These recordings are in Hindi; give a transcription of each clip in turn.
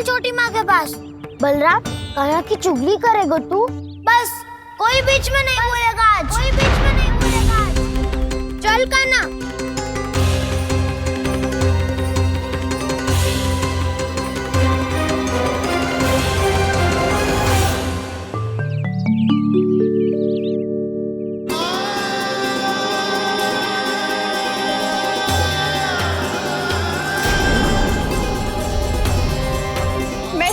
छोटी माँ के पास। बलराम, कान्हा की चुगली करेगा तू? बस, कोई बीच में नहीं बोलेगा आज। कोई बीच में नहीं बोलेगा आज। चल कान्हा।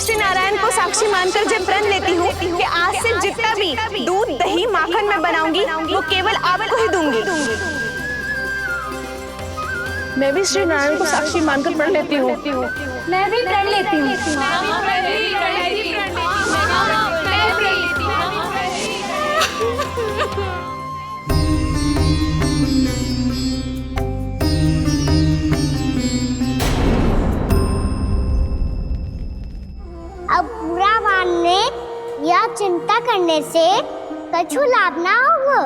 श्री नारायण को साक्षी मानकर जब प्रण लेती हूँ कि आज से जितना भी दूध दही माखन मैं बनाऊंगी वो केवल आपको ही दूंगी। मैं भी श्री नारायण को साक्षी मानकर प्रण लेती हूँ। मैं भी प्रण लेती हूँ। अब बुरा मानने या चिंता करने से कछु लाभ ना होगा।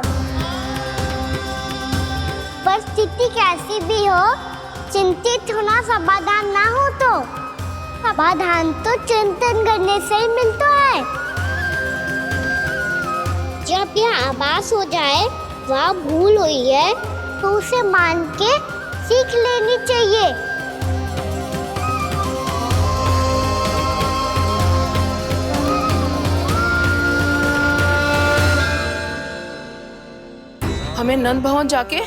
परिस्थिति कैसी भी हो, चिंतित होना समाधान ना हो तो समाधान तो चिंतन करने से ही मिलता है। जब यह आभास हो जाए वह भूल हुई है तो उसे मान के सीख लेनी चाहिए। हमें नंद भवन जाके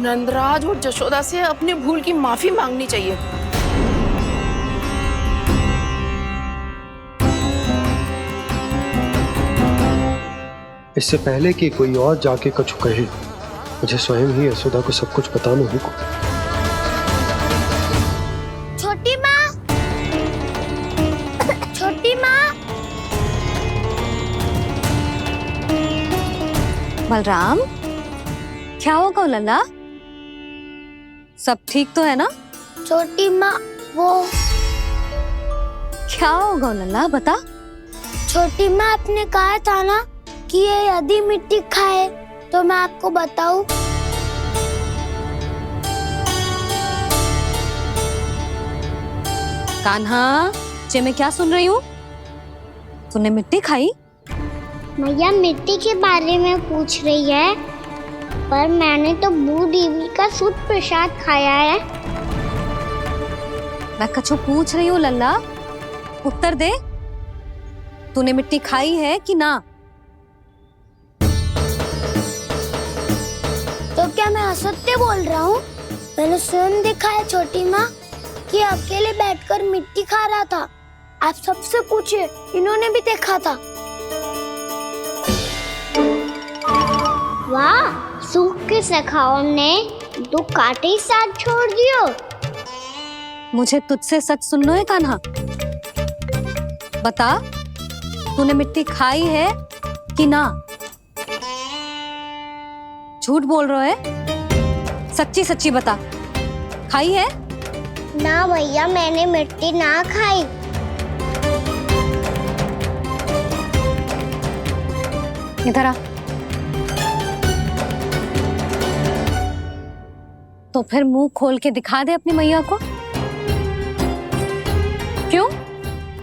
नंदराज और जशोदा से अपनी भूल की माफी मांगनी चाहिए। इससे पहले कि कोई और जाके कछु कहे, मुझे स्वयं ही यशोदा को सब कुछ बताना होगा। छोटी माँ, छोटी माँ। बलराम, क्या होगा लल्ला? सब ठीक तो है ना? छोटी माँ, वो क्या होगा लल्ला, बता। छोटी माँ, आपने कहा था ना कि ये यदि मिट्टी खाए तो मैं आपको बताऊं। कान्हा, जे मैं क्या सुन रही हूँ? तूने मिट्टी खाई? मैया मिट्टी के बारे में पूछ रही है, पर मैंने तो भू देवी का शुद्ध प्रसाद खाया है। मैं कछु पूछ रही हूँ लल्ला, उत्तर दे। तूने मिट्टी खाई है कि ना? तो क्या मैं असत्य बोल रहा हूँ? मैंने स्वयं देखा है छोटी माँ कि अकेले बैठकर मिट्टी खा रहा था। आप सबसे पूछिए, इन्होंने भी देखा था। वाह, सूख के सखाओ ने 2 कांटे ही साथ छोड़ दियो। मुझे तुझसे सच सुनना है कान्हा। बता, तूने मिट्टी खाई है कि ना? झूठ बोल रहा है, सच्ची सच्ची बता, खाई है? ना भैया, मैंने मिट्टी ना खाई। इधर आ। तो फिर मुंह खोल के दिखा दे अपनी मैया को। क्यों?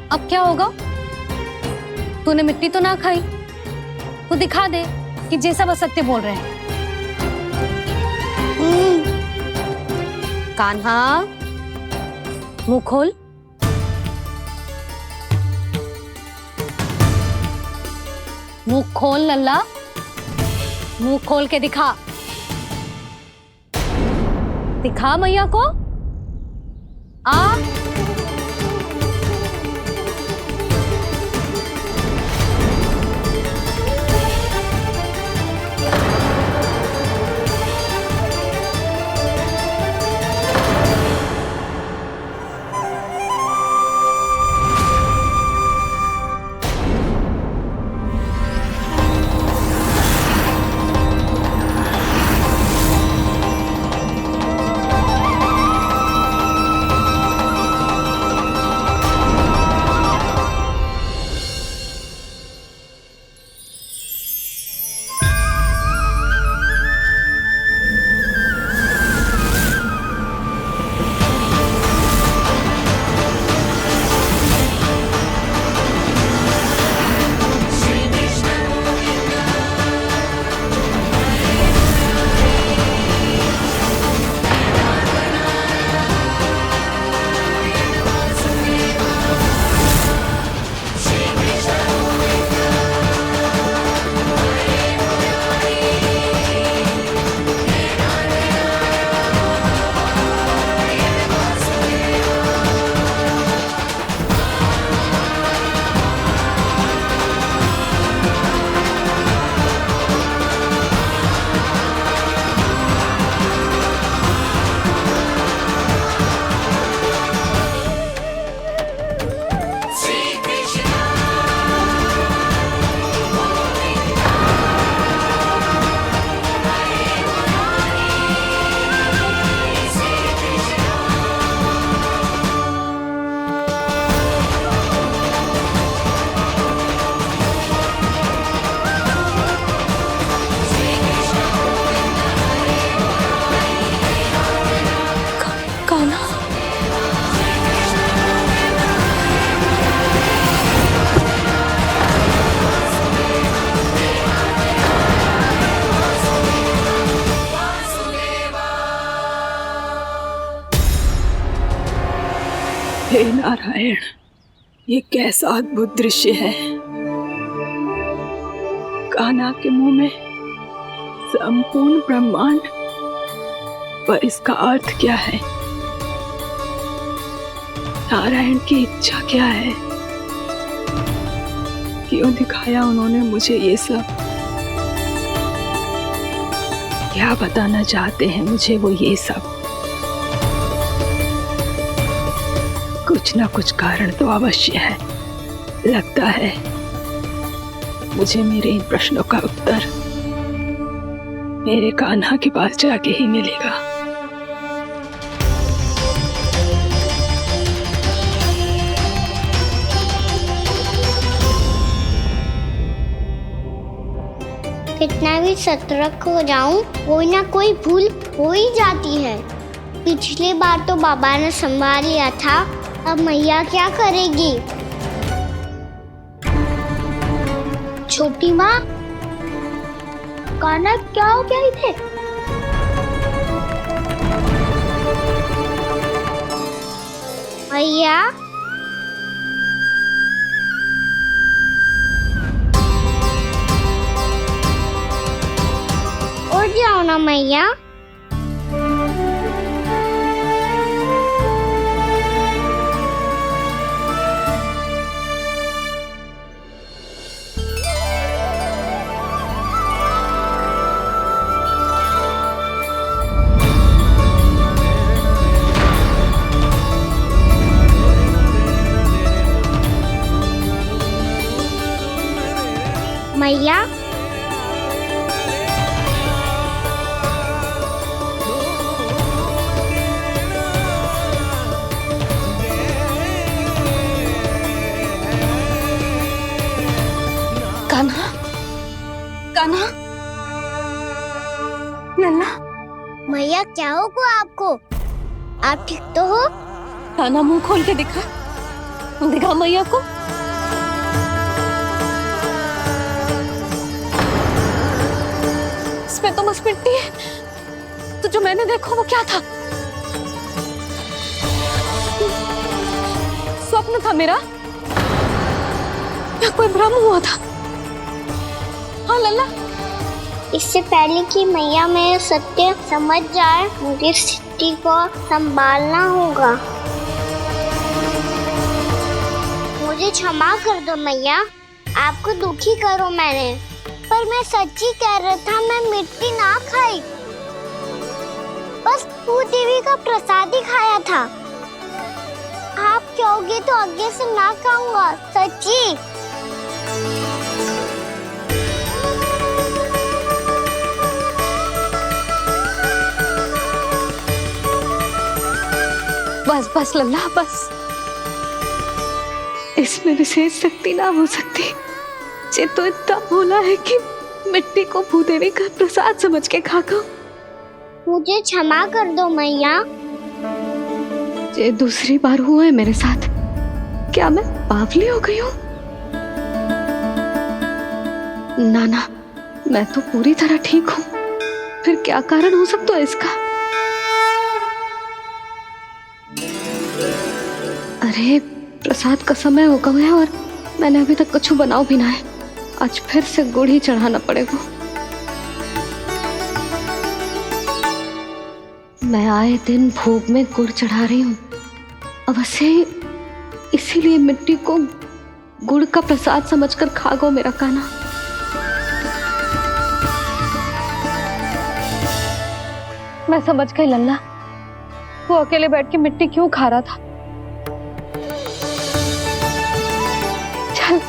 अब क्या होगा? तूने मिट्टी तो ना खाई, तो दिखा दे कि जे सब असत्य बोल रहे हैं। कान्हा, मुंह खोल। मुंह खोल लल्ला, मुंह खोल के दिखा। दिखा मैया को। आ हे नारायण, ये कैसा अद्भुत दृश्य है। कान्हा के मुंह में संपूर्ण ब्रह्मांड, पर इसका अर्थ क्या है? नारायण की इच्छा क्या है? क्यों दिखाया उन्होंने मुझे ये सब? क्या बताना चाहते हैं मुझे वो ये सब? कुछ ना कुछ कारण तो अवश्य है। लगता है मुझे मेरे इन प्रश्नों का उत्तर मेरे कान्हा के पास जाके ही मिलेगा। कितना भी सतर्क हो जाऊं, कोई ना कोई भूल हो ही जाती है। पिछली बार तो बाबा ने संभाल लिया था, अब मैया क्या करेगी? छोटी माँ, कान्हा क्या हो गया इधर? मैया, उठ जाओ ना मैया। मैया, कान्हा, कान्हा, लल्ला, मैया क्या होगा आपको? आप ठीक तो हो? कान्हा मुंह खोल के दिखा, दिखा मैया को। इसमें तो बस मिट्टी है, तो जो मैंने देखा वो क्या था? स्वप्न था मेरा या कोई भ्रम हुआ था? हाँ लल्ला, इससे पहले कि मैया मेरे सत्य समझ जाए, मुझे स्थिति को संभालना होगा। मुझे क्षमा कर दो मैया, आपको दुखी करो मैंने, पर मैं सच्ची कह रहा था, मैं मिट्टी ना खाई, बस तू देवी का प्रसाद ही खाया था। आप कहोगे तो आगे से ना खाऊंगा, सच्ची। बस बस लल्ला, बस। इसमें विशेष शक्ति ना हो सकती। ये तो इतना भोला है कि मिट्टी को भूदेवी का प्रसाद समझ के खा गया। मुझे क्षमा कर दो मैया। ये दूसरी बार हुआ है मेरे साथ। क्या मैं बावली हो गई हूँ? ना, मैं तो पूरी तरह ठीक हूँ। फिर क्या कारण हो सकता है इसका? अरे प्रसाद का समय हो गया है और मैंने अभी तक कुछ बनाओ भी ना है। आज फिर से गुड़ ही चढ़ाना पड़ेगा। मैं आए दिन भोग में गुड़ चढ़ा रही हूँ, अवश्य इसीलिए मिट्टी को गुड़ का प्रसाद समझकर खा गो मेरा कान्हा। मैं समझ गई लल्ला, वो अकेले बैठ के मिट्टी क्यों खा रहा था। चल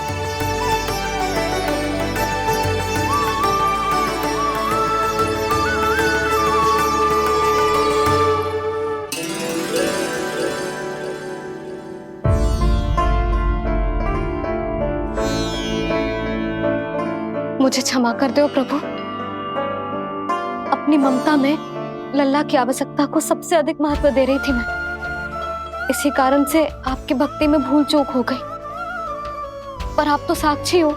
मुझे क्षमा कर दो प्रभु। अपनी ममता में लल्ला की आवश्यकता को सबसे अधिक महत्व दे रही थी मैं। इसी कारण से आपकी भक्ति में भूल चूक हो गई। पर आप तो साक्षी हो,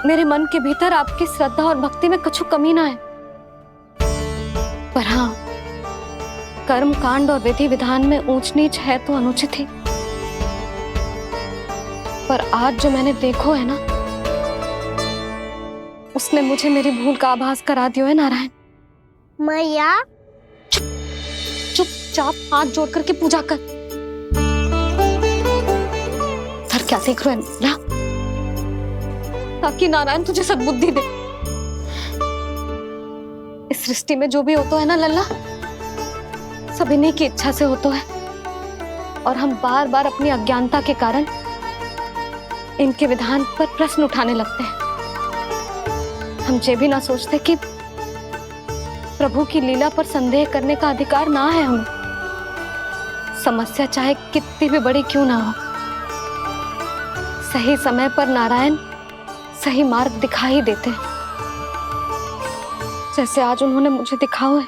मेरे मन के भीतर आपकी श्रद्धा और भक्ति में कुछ कमी ना है। पर हाँ, कर्म कांड और विधि विधान में ऊंच नीच है तो अनुचित ही। पर आज जो मैंने देखो है ना, उसने मुझे मेरी भूल का आभास करा दियो है नारायण। मैया चुपचाप हाथ जोड़ करके पूजा कर। सर क्या देख रहे हैं ना, ताकि नारायण तुझे सद्बुद्धि दे। इस सृष्टि में जो भी होता है ना लल्ला, सब इन्हीं की इच्छा से होता है, और हम बार बार अपनी अज्ञानता के कारण इनके विधान पर प्रश्न उठाने लगते हैं। हम ये भी ना सोचते कि प्रभु की लीला पर संदेह करने का अधिकार ना है हमें, समस्या चाहे कितनी भी बड़ी क्यों ना हो। सही समय पर नारायण सही मार्ग दिखा ही देते हैं, जैसे आज उन्होंने मुझे दिखाओ है।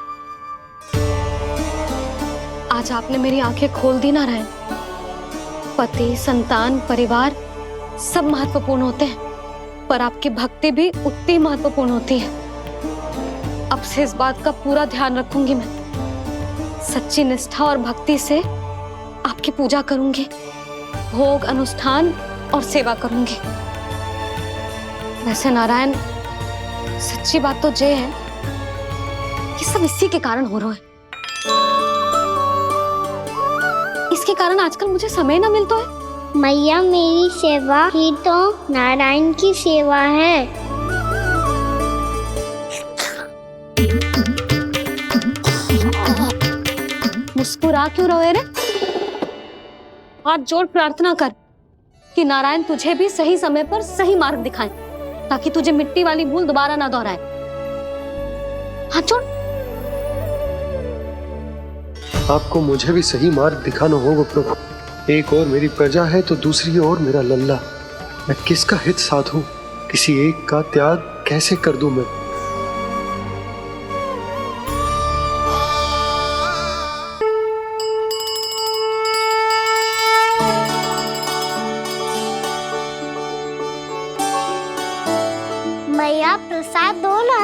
आज आपने मेरी आंखें खोल दी नारायण। पति, संतान, परिवार सब महत्वपूर्ण होते हैं, पर आपकी भक्ति भी उतनी महत्वपूर्ण होती है। अब से इस बात का पूरा ध्यान रखूंगी मैं। सच्ची निष्ठा और भक्ति से आपकी पूजा करूंगी, भोग, अनुष्ठान और सेवा करूंगी। वैसे नारायण, सच्ची बात तो ये है कि सब इसी के कारण हो रहा है। इसके कारण आजकल मुझे समय ना मिलता है। मैया, मेरी सेवा ही तो नारायण की सेवा है। मुस्कुरा क्यों रहे रे? हाथ जोड़ प्रार्थना कर कि नारायण तुझे भी सही समय पर सही मार्ग दिखाएं, ताकि तुझे मिट्टी वाली भूल दोबारा ना दोहराए। हाथ जोड़। आपको मुझे भी सही मार्ग दिखाना होगा प्रभु। एक और मेरी प्रजा है तो दूसरी ओर मेरा लल्ला। मैं किसका हित साधूं? किसी एक का त्याग कैसे कर दूं मैं? मैया, प्रसाद दो ना।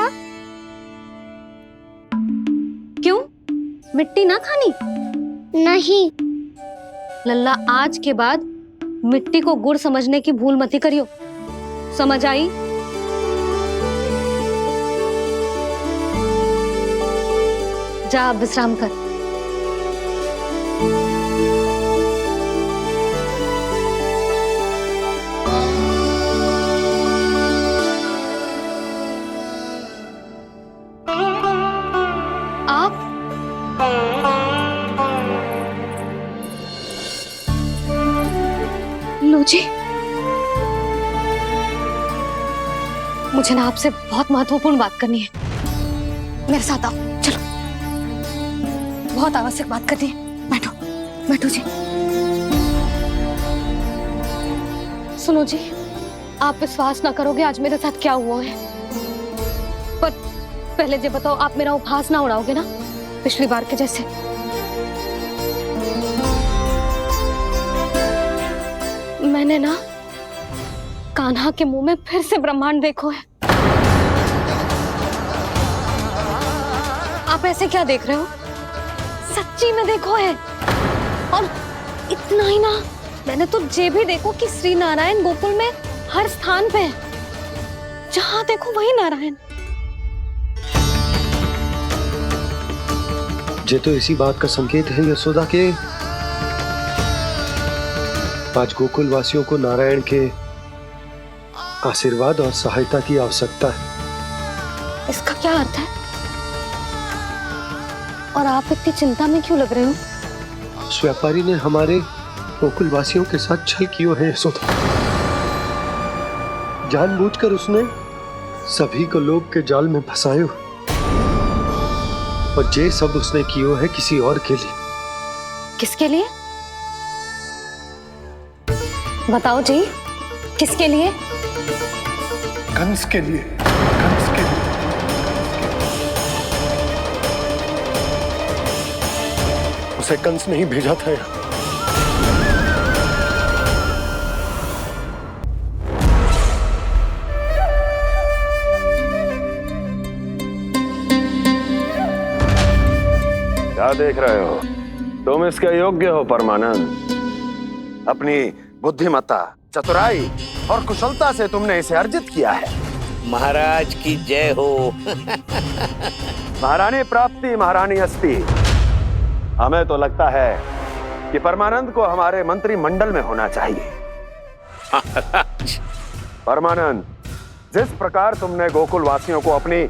क्यों? मिट्टी ना खानी? नहीं। लल्ला, आज के बाद मिट्टी को गुड़ समझने की भूल मत करियो। समझ आई? जा अब विश्राम कर। आप लो जी, मुझे ना आपसे बहुत महत्वपूर्ण बात करनी है। मेरे साथ आओ, चलो। बहुत आवश्यक बात करनी है। बैठो, बैठो जी। सुनो जी, आप विश्वास ना करोगे आज मेरे साथ क्या हुआ है। पर पहले ये बताओ, आप मेरा उपहास ना उड़ाओगे ना, पिछली बार के जैसे? मैंने ना कान्हा के मुंह में फिर से ब्रह्मांड देखो है। आप ऐसे क्या देख रहे हो? सच्ची में देखो है। और इतना ही ना, मैंने तो ये भी देखो कि श्री नारायण गोकुल में हर स्थान पे है। जहां देखो वही नारायण। ये तो इसी बात का संकेत है यशोदा के आज गोकुल वासियों को नारायण के आशीर्वाद और सहायता की आवश्यकता है। इसका क्या अर्थ है? और आप इतनी चिंता में क्यों लग रहे हो? उस व्यापारी ने हमारे गोकुल वासियों के साथ छल किया है यशोदा। जानबूझकर उसने सभी को लोग के जाल में फंसायो, और ये सब उसने किया है किसी और के लिए। किसके लिए? बताओ जी, किसके लिए? कंस के लिए। कंस के लिए। उसे कंस नहीं भेजा था यहाँ। क्या देख रहे हो? तुम इसके योग्य हो परमानंद। अपनी बुद्धिमत्ता, चतुराई और कुशलता से तुमने इसे अर्जित किया है। महाराज की जय हो। महारानी प्राप्ति महारानी अस्ति। हमें तो लगता है कि परमानंद को हमारे मंत्रिमंडल में होना चाहिए। महाराज, परमानंद, जिस प्रकार तुमने गोकुल वासियों को अपनी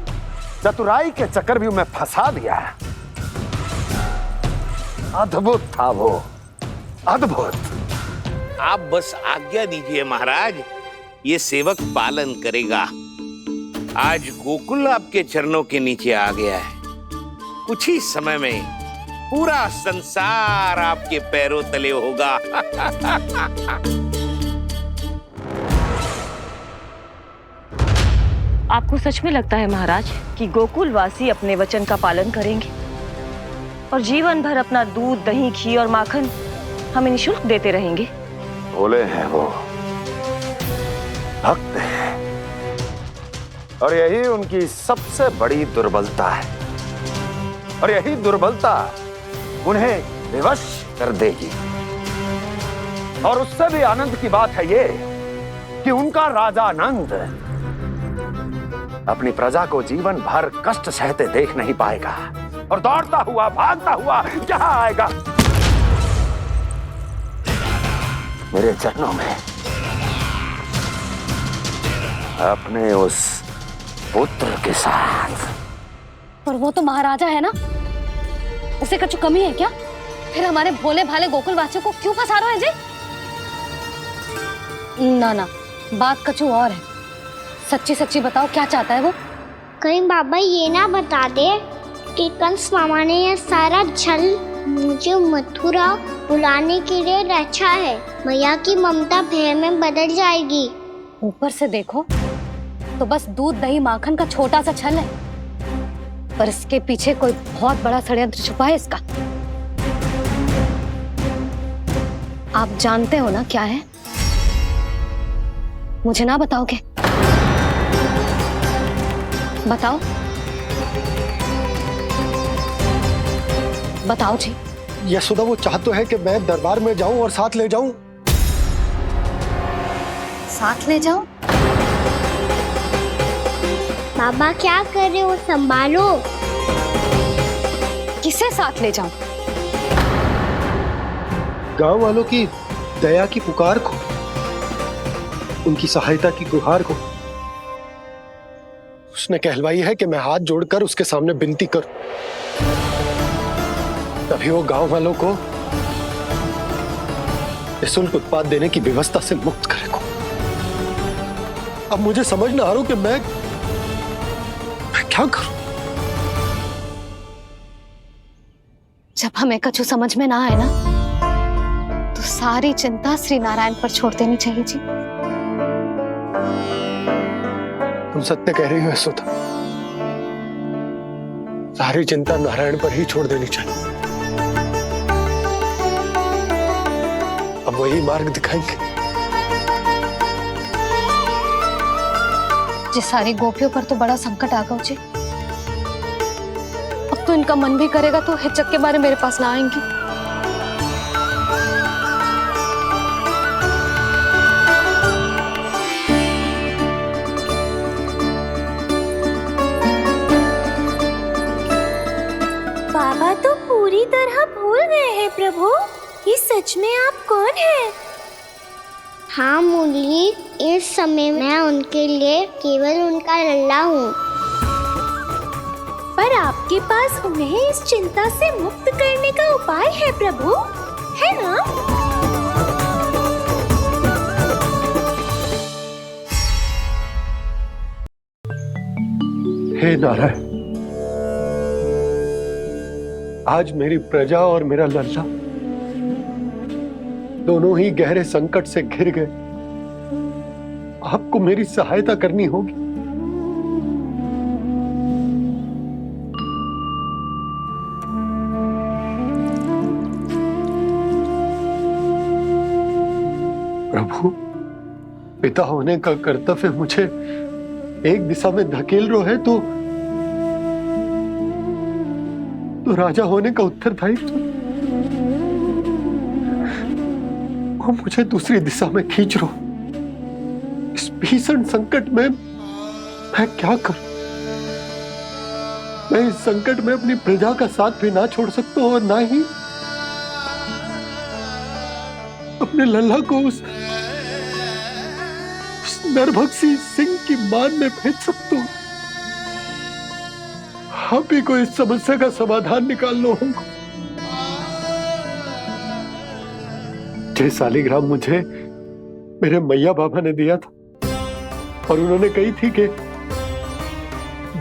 चतुराई के चक्रव्यूह में फंसा दिया, अद्भुत था वो, अद्भुत। आप बस आज्ञा दीजिए महाराज, ये सेवक पालन करेगा। आज गोकुल आपके चरणों के नीचे आ गया है। कुछ ही समय में पूरा संसार आपके पैरों तले होगा। आपको सच में लगता है महाराज कि गोकुलवासी अपने वचन का पालन करेंगे और जीवन भर अपना दूध, दही, घी और माखन हमें निःशुल्क देते रहेंगे? भोले हैं वो, भक्त हैं, और यही उनकी सबसे बड़ी दुर्बलता है। और यही दुर्बलता उन्हें विवश कर देगी। और उससे भी आनंद की बात है ये कि उनका राजा नंद अपनी प्रजा को जीवन भर कष्ट सहते देख नहीं पाएगा और दौड़ता हुआ, भागता हुआ यहाँ आएगा मेरे चरणों में, अपने उस पुत्र के साथ। पर वो तो महाराजा है ना, उसे कुछ कमी है क्या? फिर हमारे भोले भाले गोकुल वासियों को क्यों फंसा रहे हैं जी? ना ना, बात कछु और है। सच्ची सच्ची बताओ, क्या चाहता है वो? कहीं बाबा ये ना बता दे कि कंस मामा ने यह सारा छल मुझे मथुरा बुलाने के लिए रचा है। मैया की ममता भय में बदल जाएगी। ऊपर से देखो तो बस दूध, दही, माखन का छोटा सा छल है, पर इसके पीछे कोई बहुत बड़ा षड्यंत्र छुपा है इसका। आप जानते हो ना क्या है? मुझे ना बताओगे? बताओ बताओ जी। यशोदा, वो चाह तो है कि मैं दरबार में जाऊं और साथ ले जाऊं। साथ ले जाओ? बाबा क्या कर रहे हो, संभालो। किसे साथ ले जाऊं? गांव वालों की दया की पुकार को, उनकी सहायता की गुहार को। उसने कहलवाई है कि मैं हाथ जोड़कर उसके सामने विनती करूं, तभी वो गांव वालों को निःशुल्क उत्पाद देने की व्यवस्था से मुक्त करेगा। अब मुझे समझ ना आ रहा कि मैं क्या करूं। जब हमें कछु समझ में ना आए ना, तो सारी चिंता श्री नारायण पर छोड़ देनी चाहिए जी। तुम सत्य कह रही हो यशोदा, सारी चिंता नारायण पर ही छोड़ देनी चाहिए। अब वही मार्ग दिखाएंगे। जी, सारी गोपियों पर तो बड़ा संकट आ गया जी। अब तो इनका मन भी करेगा तो हिचक के बारे मेरे पास ना आएंगी। बाबा तो पूरी तरह भूल गए हैं प्रभु, ये सच में आप कौन हैं? हाँ मुरली, इस समय मैं उनके लिए केवल उनका लल्ला हूँ। पर आपके पास उन्हें इस चिंता से मुक्त करने का उपाय है प्रभु, है ना? हे नारायण, आज मेरी प्रजा और मेरा लल्ला दोनों ही गहरे संकट से घिर गए। आपको मेरी सहायता करनी होगी। प्रभु, पिता होने का कर्तव्य मुझे एक दिशा में धकेल रहे है तो राजा होने का उत्तरदायित्व वो मुझे दूसरी दिशा में खींच रहा। भीषण संकट में मैं क्या करूं? मैं इस संकट में अपनी प्रजा का साथ भी ना छोड़ सकता हूं और ना ही अपने लल्ला को उस नरभक्षी सिंह की मान में भेज सकता हूं। आप ही को इस समस्या का समाधान निकालना होगा। जे शालिग्राम मुझे मेरे मैया बाबा ने दिया था और उन्होंने कही थी कि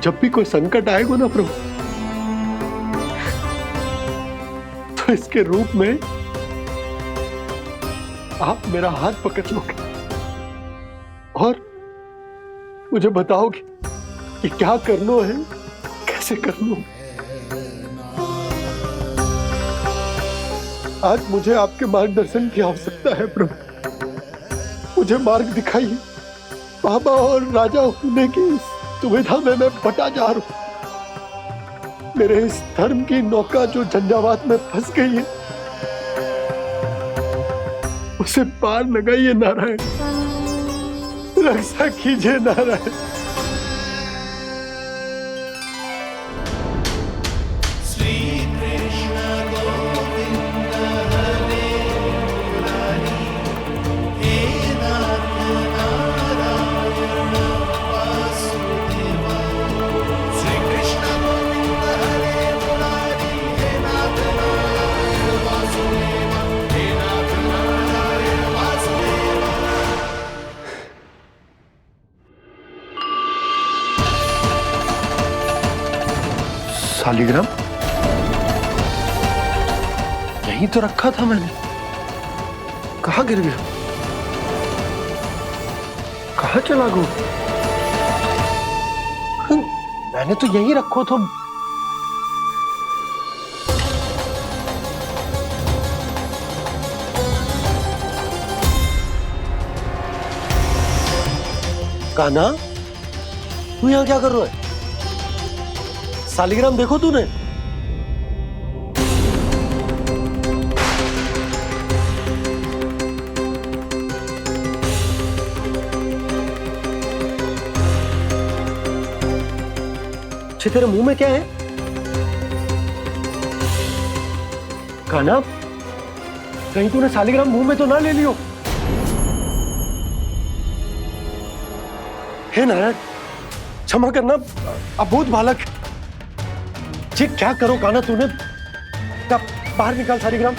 जब भी कोई संकट आएगा ना प्रभु, तो इसके रूप में आप मेरा हाथ पकड़ लोगे और मुझे बताओगे कि क्या करना है, कैसे करना है। आज मुझे आपके मार्गदर्शन की आवश्यकता है प्रभु। मुझे मार्ग दिखाइए। बाबा और राजा होने की इस दुविधा में मैं बटा जा रहा हूं। मेरे इस धर्म की नौका जो झंझावात में फंस गई है, उसे पार लगाइए नारायण, रक्षा कीजिए नारायण। शालिग्राम यहीं तो रखा था मैंने, कहाँ गिर गया? कहाँ चला गया? मैंने तो यहीं रखो था। कान्हा, तू यहाँ क्या कर रहा है? शालिग्राम देखो तूने? तेरे मुंह में क्या है? कान्हा, कहीं तूने शालिग्राम मुंह में तो ना ले लियो? हे नारायण, क्षमा करना, अबोध बालक। जी क्या करो कान्हा तूने? बाहर निकाल शालिग्राम।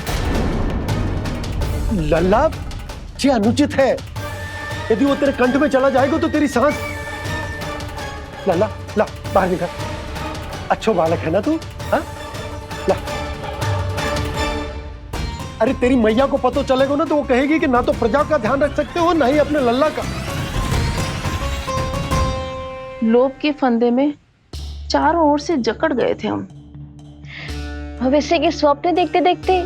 लल्ला, जी अनुचित है। यदि वो तेरे कंठ में चला जाएगा तो तेरी सांस। लल्ला, ला बाहर निकाल। अच्छो बालक है ना तू? हाँ? ला। अरे तेरी मैया को पता चलेगा ना तो वो कहेगी कि ना तो प्रजा का ध्यान रख सकते हो ना ही अपने लल्ला का। लोभ के फंदे में चारों ओर से जकड़ गए थे हम। भविष्य के स्वप्न देखते देखते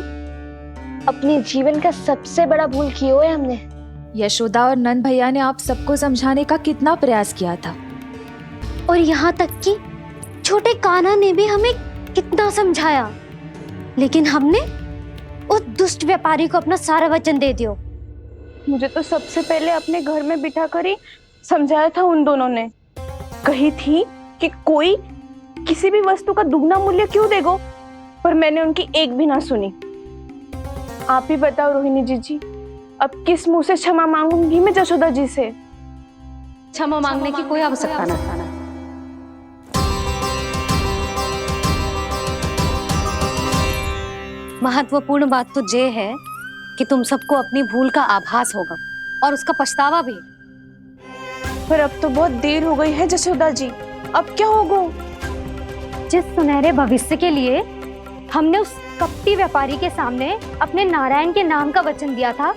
अपने जीवन का सबसे बड़ा भूल किया है हमने। यशोदा और नंद भैया ने आप सबको समझाने का कितना प्रयास किया था, और यहाँ तक कि छोटे कान्हा ने भी हमें कितना समझाया, लेकिन हमने उस दुष्ट व्यापारी को अपना सारा वचन दे दिया। मुझे तो सबसे पहले अपने घर में बिठा कर ही समझाया था उन दोनों ने। कही थी कि कोई किसी भी वस्तु का दुगना मूल्य क्यों देगो, पर मैंने उनकी एक भी ना सुनी। आप ही बताओ रोहिणी जी, अब किस मुंह से क्षमा मांगूंगी मैं जशोदा जी से? क्षमा मांगने की कोई आवश्यकता नहीं। महत्वपूर्ण बात तो ये है कि तुम सबको अपनी भूल का आभास होगा और उसका पछतावा भी। पर अब तो बहुत देर हो गई है जशोदा जी, अब क्या होगा? जिस सुनहरे भविष्य के लिए हमने उस कपटी व्यापारी के सामने अपने नारायण के नाम का वचन दिया था,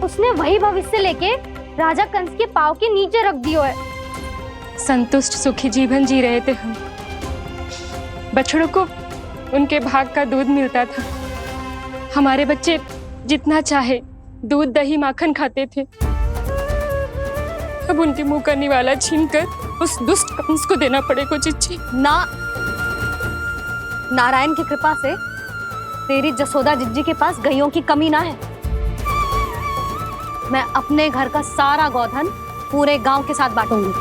उसने वही भविष्य लेके राजा कंस के पांव के नीचे रख दिया है। संतुष्ट सुखी जीवन जी रहे थे हम। बछड़ों को उनके भाग का दूध मिलता था। हमारे बच्चे जितना चाहे दूध दही माखन खाते थे। अब उनके मुंह का निवाला छीनकर उस दुष्ट कंस को देना पड़ेगा चिच्ची। ना, नारायण की कृपा से तेरी जसोदा जिज्जी के पास गायों की कमी ना है। मैं अपने घर का सारा गोधन पूरे गांव के साथ बांटूंगी।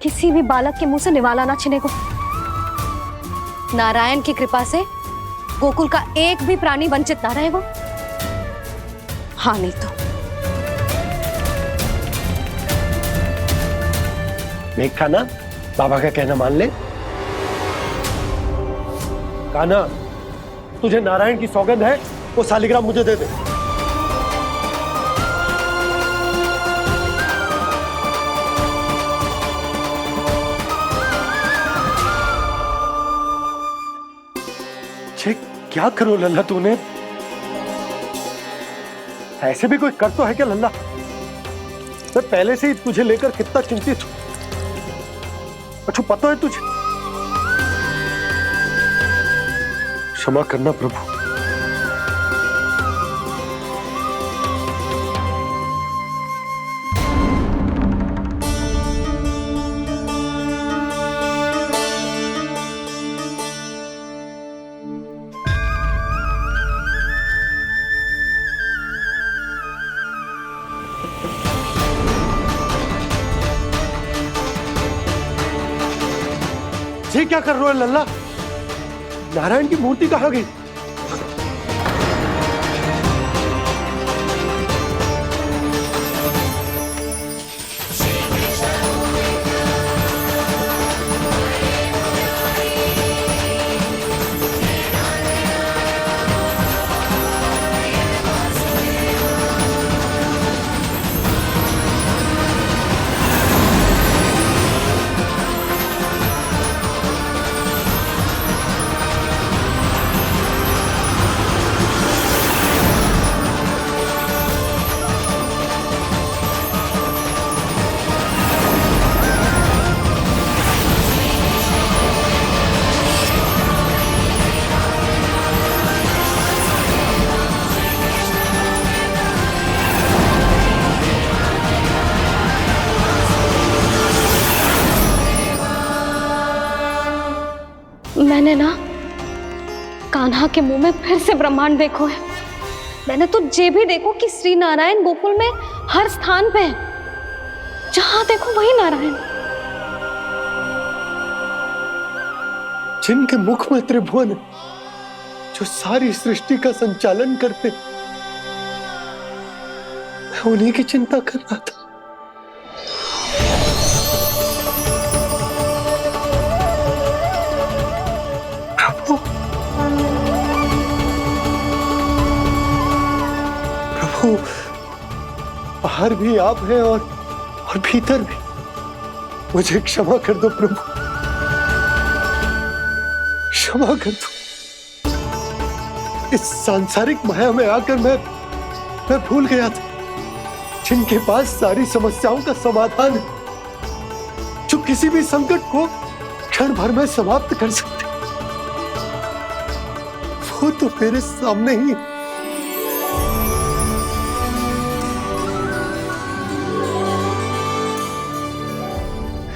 किसी भी बालक के मुंह से निवाला ना छिने को। नारायण की कृपा से गोकुल का एक भी प्राणी वंचित ना रहेगा। हाँ नहीं तो देख कान्हा, बाबा का कहना मान ले। कान्हा, तुझे नारायण की सौगंध है, वो शालिग्राम मुझे दे दे। क्या करो लल्ला तूने? ऐसे भी कोई कर तो है क्या लल्ला? मैं पहले से ही तुझे लेकर कितना चिंतित हूं। अच्छा पता है तुझे? क्षमा करना प्रभु। ये क्या कर रहे हो लल्ला? नारायण की मूर्ति कहाँ गई? मैंने ना कान्हा के मुंह में फिर से ब्रह्मांड देखो है। मैंने तो ये भी देखो कि श्री नारायण गोकुल में हर स्थान पे है। जहां देखो वही नारायण। जिनके मुख में त्रिभुवन, जो सारी सृष्टि का संचालन करते, मैं उन्हीं की चिंता कर रहा था। प्रभु, बाहर भी आप हैं और भीतर भी। मुझे क्षमा कर दो प्रभु, क्षमा कर दो। इस सांसारिक माया में आकर मैं भूल गया था जिनके पास सारी समस्याओं का समाधान है, जो किसी भी संकट को क्षण भर में समाप्त कर सकते, वो तो मेरे सामने ही।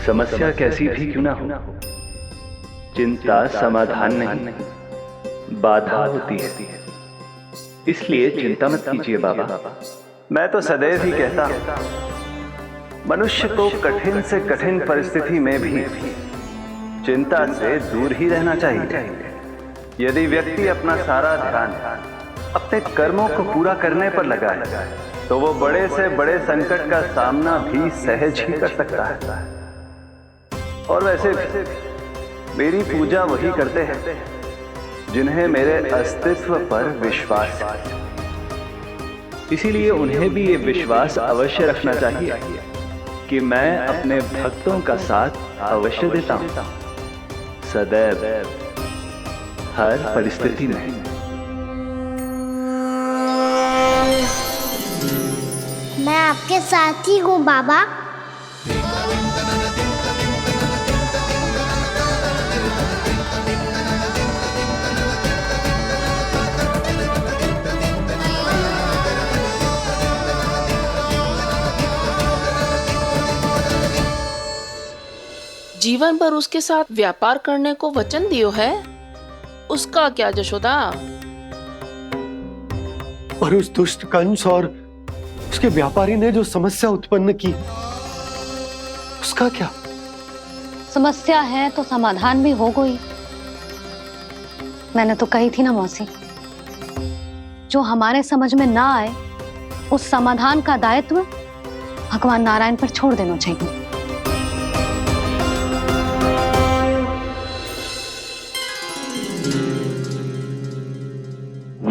समस्या कैसी भी क्यों ना हो, चिंता समाधान नहीं, बाधा होती है। इसलिए चिंता मत कीजिए बाबा। मैं तो सदैव ही कहता हूं, मनुष्य को कठिन से कठिन परिस्थिति में भी चिंता से दूर ही रहना चाहिए। यदि व्यक्ति अपना सारा ध्यान अपने कर्मों को पूरा करने पर लगाए, तो वो बड़े से बड़े संकट का सामना भी सहज ही कर सकता है। और वैसे भी मेरी पूजा वही करते हैं जिन्हें मेरे अस्तित्व पर विश्वास है। इसीलिए उन्हें भी ये विश्वास अवश्य रखना चाहिए कि मैं अपने भक्तों का साथ अवश्य देता हूं, सदैव, हर परिस्थिति में। मैं आपके साथ ही हूँ बाबा। जीवन भर उसके साथ व्यापार करने को वचन दियो है, उसका क्या जशोदा? और उस दुष्ट कंस और उसके व्यापारी ने जो समस्या उत्पन्न की उसका क्या? समस्या है तो समाधान भी होगा ही। मैंने तो कही थी ना मौसी, जो हमारे समझ में ना आए उस समाधान का दायित्व भगवान नारायण पर छोड़ देना चाहिए।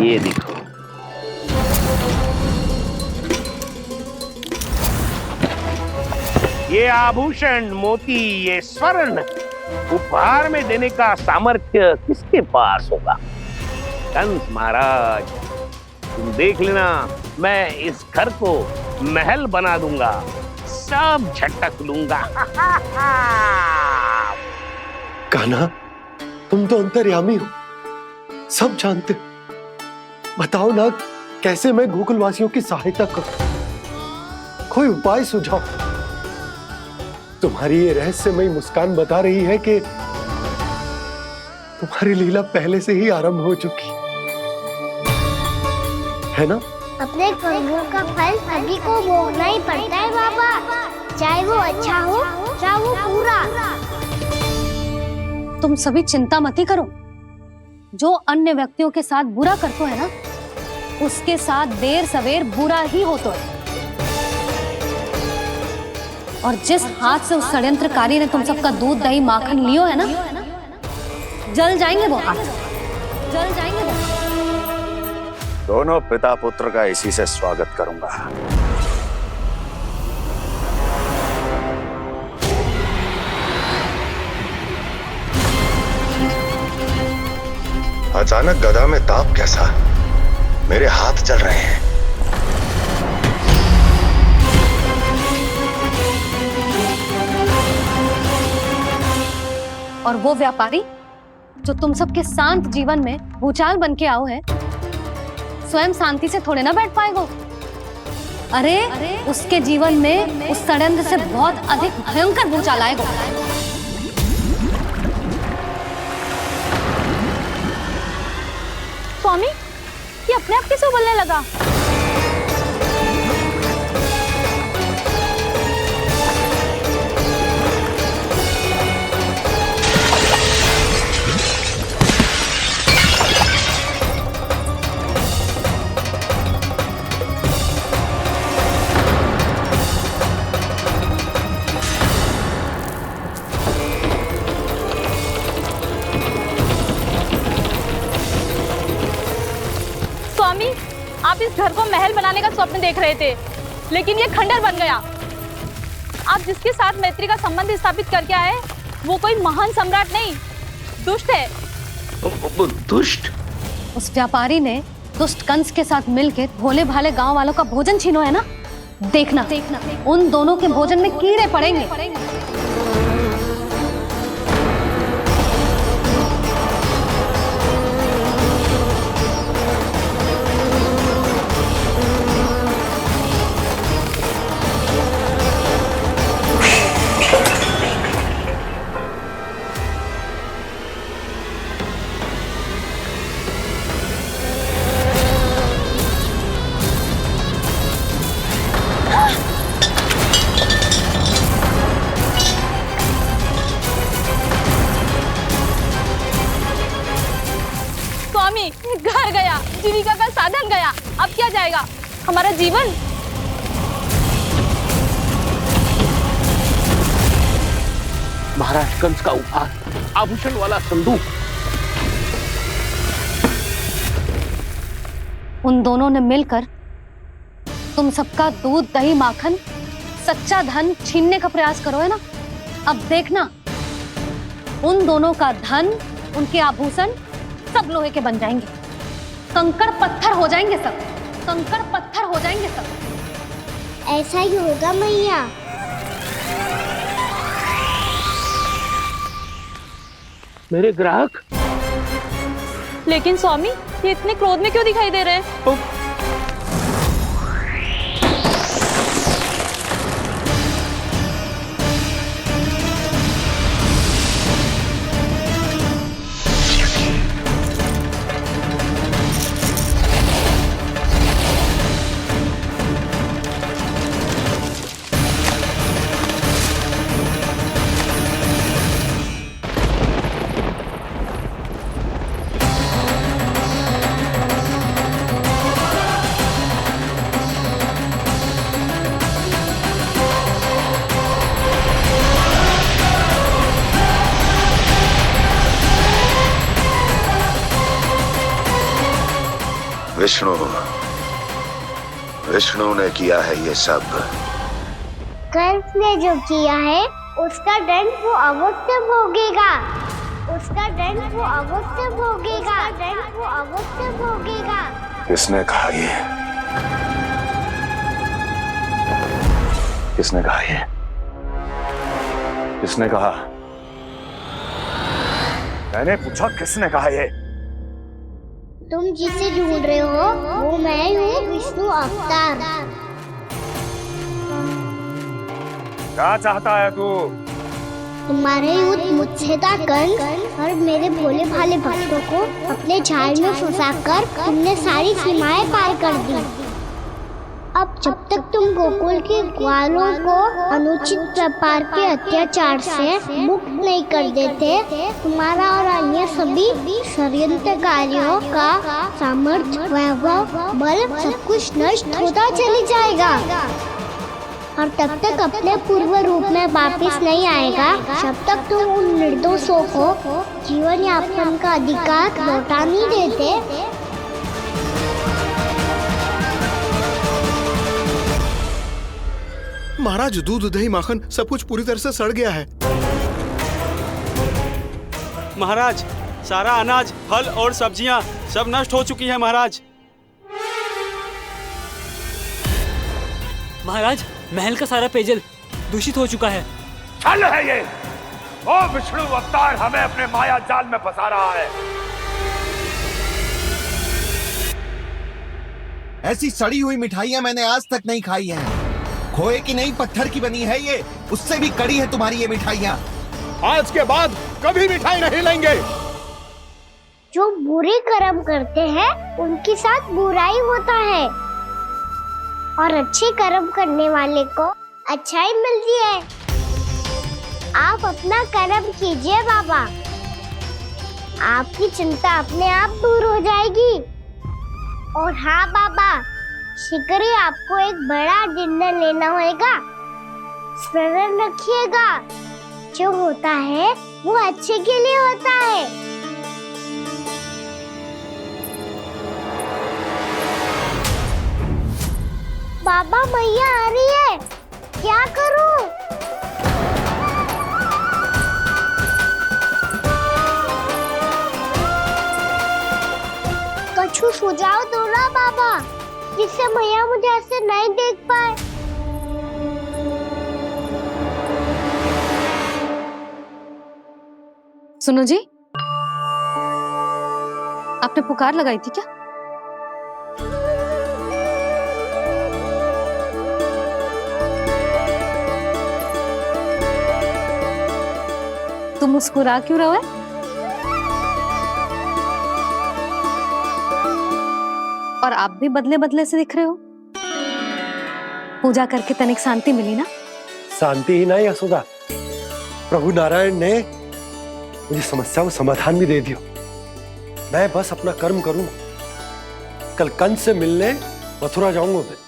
ये देखो, ये आभूषण, मोती, ये स्वर्ण उपहार में देने का सामर्थ्य किसके पास होगा? कंस महाराज, तुम देख लेना, मैं इस घर को महल बना दूंगा, सब झटक लूंगा। कान्हा, तुम तो अंतर्यामी हो, सब जानते हो। बताओ ना, कैसे मैं गोकुलवासियों की सहायता करूं? कोई उपाय सुझाओ। तुम्हारी ये रहस्यमयी मुस्कान बता रही है कि तुम्हारी लीला पहले से ही आरंभ हो चुकी है ना? अपने कर्मों का फल सभी को भोगना ही पड़ता है बाबा, चाहे वो अच्छा हो चाहे वो बुरा। तुम सभी चिंता मत ही करो। जो अन्य व्यक्तियों के साथ बुरा करते है ना, उसके साथ देर सवेर बुरा ही होता है। और जिस हाथ से उस षड्यंत्रकारी ने तुम सबका दूध दही माखन लियो है ना, जल जाएंगे वो हाथ, जल जाएंगे वो। दोनों पिता पुत्र का इसी से स्वागत करूंगा। अचानक गदा में ताप कैसा? मेरे हाथ जल रहे हैं। और वो व्यापारी जो तुम सबके शांत जीवन में भूचाल बन के आओ है, स्वयं शांति से थोड़े ना बैठ पाएगा। अरे उसके जीवन में उस षड्यंत्र से बहुत अधिक भयंकर भूचाल आएगा। स्वामी, ये अपने आप कैसे उबलने लगा? स्वामी, आप इस घर को महल बनाने का स्वप्न देख रहे थे, लेकिन ये खंडर बन गया। आप जिसके साथ मैत्री का संबंध स्थापित करके आए, वो कोई महान सम्राट नहीं, दुष्ट है। दुष्ट? उस व्यापारी ने दुष्ट कंस के साथ मिलकर भोले भाले गांव वालों का भोजन छीनो है ना। देखना उन दोनों के भोजन में कीड़े पड़ेंगे। घर गया, जीविका का साधन गया, अब क्या जाएगा हमारा जीवन? महाराज कंस का उपहार, आभूषण वाला संदूक। उन दोनों ने मिलकर तुम सबका दूध दही माखन सच्चा धन छीनने का प्रयास करो है ना। अब देखना उन दोनों का धन, उनके आभूषण सब लोहे के बन जाएंगे, कंकड़ पत्थर हो जाएंगे सब, कंकड़ पत्थर हो जाएंगे सब। ऐसा ही होगा मैया। मेरे ग्राहक? लेकिन स्वामी, ये इतने क्रोध में क्यों दिखाई दे रहे हैं? विष्णु विष्णु ने किया है ये सब। कंस ने जो किया है उसका दंड वो अवश्य भोगेगा। उसका दंड वो अवश्य भोगेगा। दंड वो अवश्य भोगेगा। किसने कहा ये? किसने कहा ये? किसने कहा? मैंने पूछा किसने कहा ये? तुम जिसे ढूंढ रहे हो वो मैं हूँ, विष्णु अवतार। क्या चाहता है तू? तुम्हारे युद्ध मुझसे था कंस, और मेरे भोले भाले भक्तों को अपने जाल में फंसाकर तुमने सारी सीमाएं पार कर दी। अब जब तक तुम गोकुल के ग्वालों को अनुचित प्रकार के अत्याचार से मुक्त नहीं कर देते, तुम्हारा और अन्य सभी षड्यंत्रकारियों का सामर्थ्य, वैभव, बल सब कुछ नष्ट होता चली जाएगा। और तब तक अपने पूर्व रूप में वापस नहीं आएगा जब तक तुम उन निर्दोषों को जीवन यापन का अधिकार लौटा नहीं देते। महाराज, दूध दही माखन सब कुछ पूरी तरह से सड़ गया है। महाराज, सारा अनाज, फल और सब्जियां सब नष्ट हो चुकी है महाराज। महाराज, महल का सारा पेयजल दूषित हो चुका है। छल है ये। वो विष्णु अवतार हमें अपने माया जाल में फंसा रहा है। ऐसी सड़ी हुई मिठाइयां मैंने आज तक नहीं खाई हैं। खोए की नहीं, पत्थर की बनी है ये, उससे भी कड़ी है तुम्हारी ये मिठाइयां। आज के बाद कभी मिठाई नहीं लेंगे। जो बुरे कर्म करते हैं उनके साथ बुराई होता है, और अच्छे कर्म करने वाले को अच्छाई मिलती है। आप अपना कर्म कीजिए बाबा, आपकी चिंता अपने आप दूर हो जाएगी। और हाँ बाबा, शीघ्र ही आपको एक बड़ा डिनर लेना होगा। स्मरण रखिएगा, जो होता है वो अच्छे के लिए होता है। बाबा, मैया आ रही है, क्या करूं? कछु सुझाव दो ना बाबा, जिससे मैया मुझे ऐसे नहीं देख पाए। सुनो जी, आपने पुकार लगाई थी क्या? तुम मुस्कुरा क्यों रहे हो? और आप भी बदले बदले से दिख रहे हो। पूजा करके तनिक शांति मिली ना? शांति ही नहीं यशोदा, प्रभु नारायण ने मुझे समस्या को समाधान भी दे दिया। मैं बस अपना कर्म करूंगा। कल कंस से मिलने मथुरा जाऊंगा मैं।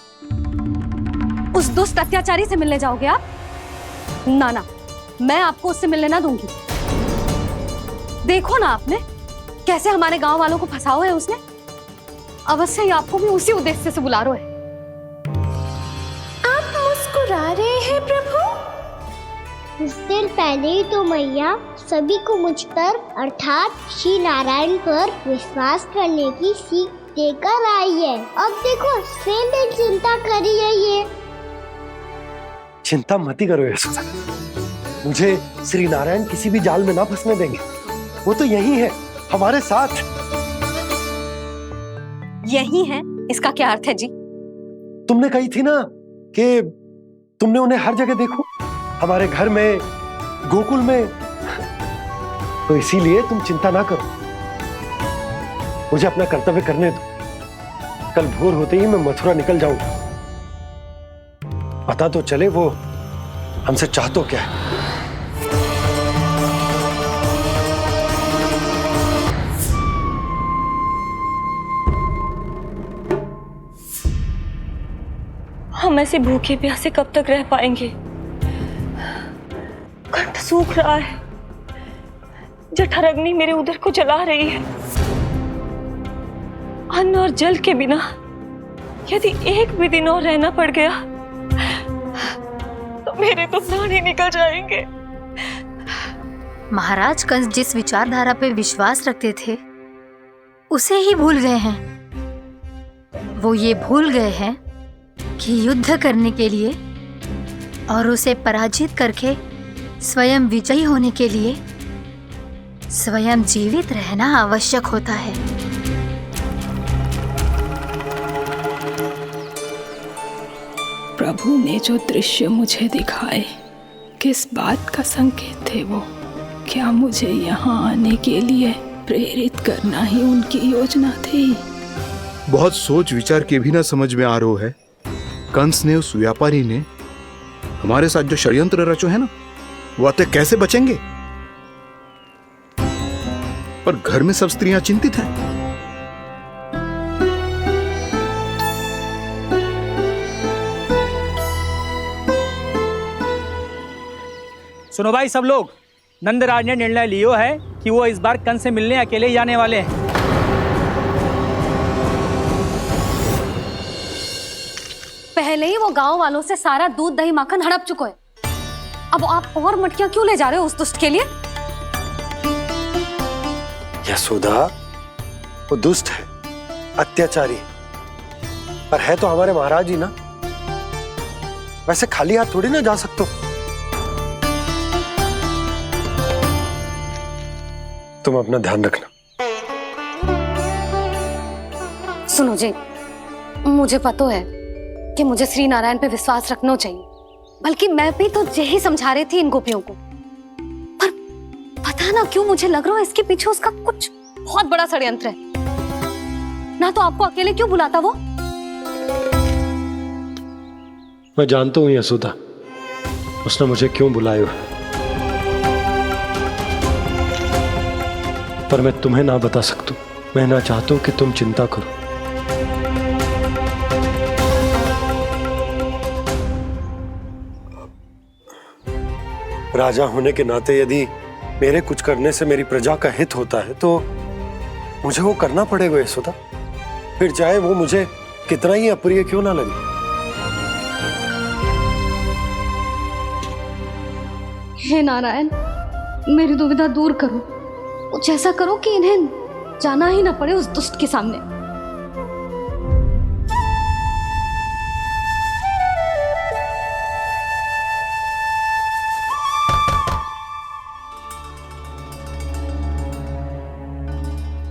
उस दुष्ट अत्याचारी से मिलने जाओगे आप? ना ना, मैं आपको उससे मिलने ना दूंगी। देखो ना आपने कैसे हमारे गांव वालों को फंसाओ है उसने। अवश्य ही आपको भी उसी उद्देश्य से बुला रहा है। आप मुस्कुरा रहे हैं प्रभु? कुछ देर पहले ही तो मैया सभी को मुझ पर अर्थात श्री नारायण पर विश्वास करने की सीख देकर आई है। अब देखो स्वयं भी चिंता करी है ये। चिंता मत ही करो यशोदा, मुझे श्री नारायण किसी भी जाल में ना फंसने देंगे। वो तो यही है हमारे साथ। यही है, इसका क्या अर्थ है जी? तुमने कही थी ना कि तुमने उन्हें हर जगह देखो, हमारे घर में, गोकुल में। तो इसीलिए तुम चिंता ना करो, मुझे अपना कर्तव्य करने दो। कल भोर होते ही मैं मथुरा निकल जाऊंगा। पता तो चले वो हमसे चाहतो क्या है। हम ऐसे भूखे प्यासे कब तक रह पाएंगे? कंठ सूख रहा है, जठर अग्नि मेरे उदर को जला रही है। अन्न और जल के बिना यदि एक भी दिन और रहना पड़ गया तो मेरे तो प्राण ही निकल जाएंगे। महाराज कंस जिस विचारधारा पे विश्वास रखते थे उसे ही भूल गए हैं। वो ये भूल गए हैं कि युद्ध करने के लिए और उसे पराजित करके स्वयं विजयी होने के लिए स्वयं जीवित रहना आवश्यक होता है। प्रभु ने जो दृश्य मुझे दिखाए किस बात का संकेत थे वो? क्या मुझे यहाँ आने के लिए प्रेरित करना ही उनकी योजना थी? बहुत सोच विचार के भी ना समझ में आ रहा है। कंस ने, उस व्यापारी ने हमारे साथ जो षड्यंत्र रचो है ना, वो आते कैसे बचेंगे? पर घर में सब स्त्रियां चिंतित हैं। सुनो भाई सब लोग, नंदराज ने निर्णय लियो है कि वो इस बार कंस से मिलने अकेले ही आने वाले हैं। पहले ही वो गांव वालों से सारा दूध दही माखन हड़प चुका है। अब आप और मटकियां क्यों ले जा रहे हो उस दुष्ट के लिए? यशोदा, वो दुष्ट है, अत्याचारी, पर है तो हमारे महाराज ही ना। वैसे खाली हाथ थोड़ी ना जा सकते हो। तुम अपना ध्यान रखना। सुनो जी, मुझे पता है कि मुझे श्री नारायण पे विश्वास रखना चाहिए, बल्कि मैं भी तो यही समझा रही थी इन गोपियों को। पर पता ना क्यों मुझे लग रहा है इसके पीछे उसका कुछ बहुत बड़ा षड्यंत्र है। ना तो आपको अकेले क्यों बुलाता वो? मैं जानता हूं यशोदा, उसने मुझे क्यों बुलाया, पर मैं तुम्हें ना बता सकता। मैं ना चाहता हूं कि तुम चिंता करो। राजा होने के नाते यदि मेरे कुछ करने से मेरी प्रजा का हित होता है तो मुझे वो करना पड़ेगा यशोदा, फिर चाहे वो मुझे कितना ही अप्रिय क्यों ना लगे। हे नारायण, मेरी दुविधा दूर करो। कुछ ऐसा करो कि इन्हें जाना ही ना पड़े उस दुष्ट के सामने।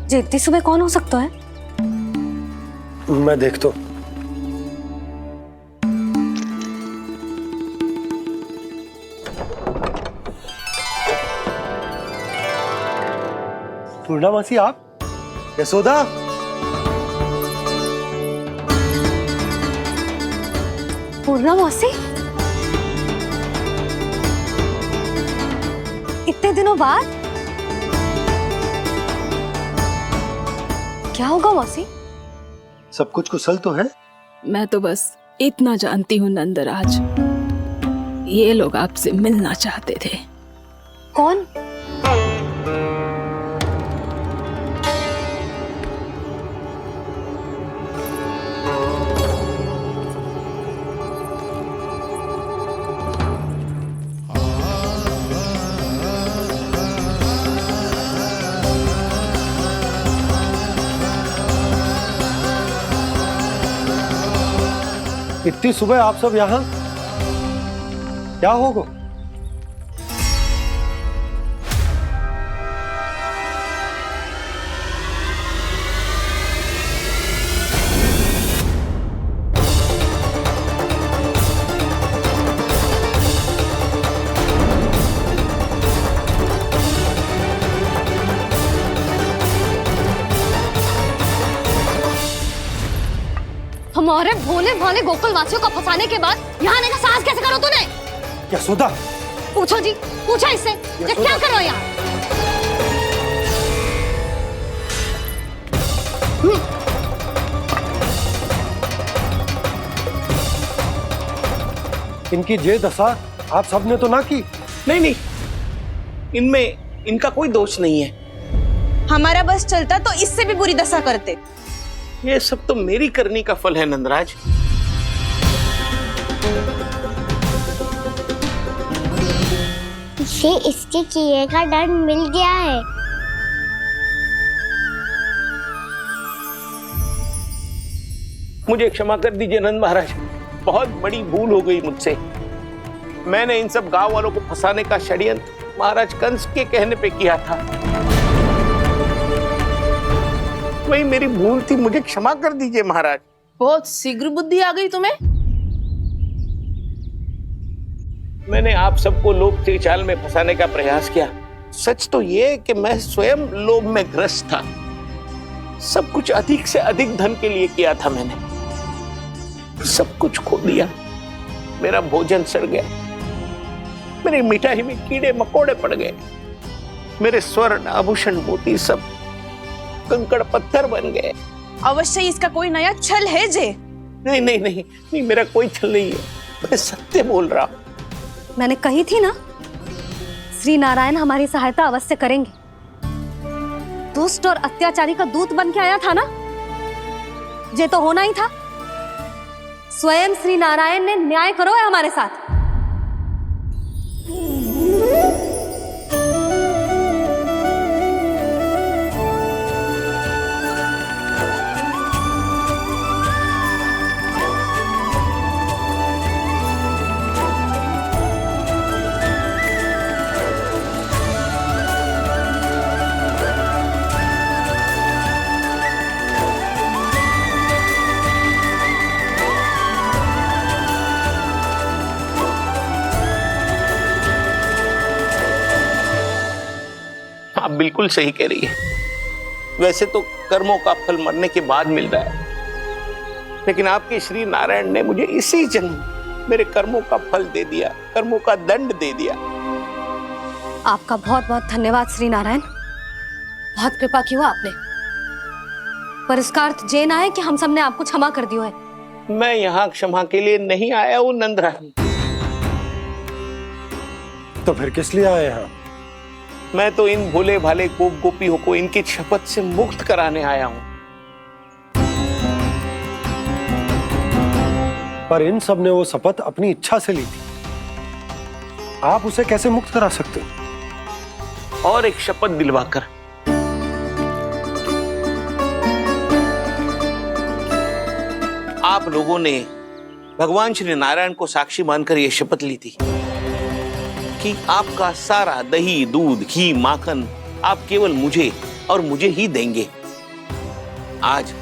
जी इतनी सुबह कौन हो सकता है? मैं देखता हूं। पूर्णामासी, आप? यशोदा, पूर्णामासी, इतने दिनों बाद? क्या होगा मौसी? सब कुछ कुशल तो है? मैं तो बस इतना जानती हूँ नंदराज, ये लोग आपसे मिलना चाहते थे। कौन? इतनी सुबह आप सब यहाँ? क्या होगा? हमारे भोले भाले गोकुल वासियों को फंसाने के बाद यहाँ आने का साहस कैसे करो तूने? यशोदा, पूछो जी, पूछो इससे, ये क्या करो यहाँ? इनकी ये दशा आप सबने तो ना की? नहीं नहीं, इनमें इनका कोई दोष नहीं है। हमारा बस चलता तो इससे भी बुरी दशा करते। ये सब तो मेरी करनी का फल है नंदराज। इसे इसके किए का दंड मिल गया है। मुझे क्षमा कर दीजिए नंद महाराज, बहुत बड़ी भूल हो गई मुझसे। मैंने इन सब गांव वालों को फंसाने का षड्यंत्र महाराज कंस के कहने पे किया था। वही मेरी भूल थी, मुझे क्षमा कर दीजिए महाराज। बहुत शीघ्र बुद्धि आ गई तुम्हें। मैंने आप सबको लोभ के जाल में फंसाने का प्रयास किया। सच तो ये कि मैं स्वयं लोभ में ग्रस्त था। सब कुछ अधिक से अधिक धन के लिए किया था मैंने। सब कुछ खो दिया। मेरा भोजन सड़ गया, मेरी मिठाई में कीड़े मकोड़े पड़ गए, मेरे स्वर्ण आभूषण मोती सब कंकड़ पत्थर बन गए। अवश्य इसका कोई नया छल है जे। नहीं नहीं नहीं नहीं, मेरा कोई छल नहीं है, मैं सत्य बोल रहा हूं। मैंने कही थी ना, श्री नारायण हमारी सहायता अवश्य करेंगे। दुष्ट और अत्याचारी का दूत बन के आया था ना, ये तो होना ही था। स्वयं श्री नारायण ने न्याय करो है हमारे साथ। आप बिल्कुल सही कह रही है। वैसे तो कर्मों का फल मरने के बाद मिल रहा है, लेकिन आपके श्री नारायण ने मुझे इसी जन्म मेरे कर्मों का फल दे दिया, कर्मों का दंड दे दिया। आपका बहुत बहुत धन्यवाद श्री नारायण, बहुत कृपा की हो आपने। पर इसका अर्थ ये ना है कि हम सब ने आपको क्षमा कर दिया है। मैं यहाँ क्षमा के लिए नहीं आया हूँ नंदरानी। तो फिर किस लिए आए हैं? मैं तो इन भोले भाले गोप गोपियों को इनकी शपथ से मुक्त कराने आया हूं। पर इन सब ने वो शपथ अपनी इच्छा से ली थी, आप उसे कैसे मुक्त करा सकते हो? और एक शपथ दिलवाकर। आप लोगों ने भगवान श्री नारायण को साक्षी मानकर यह शपथ ली थी कि आपका सारा दही, दूध, घी, माखन आप केवल मुझे और मुझे ही देंगे। आज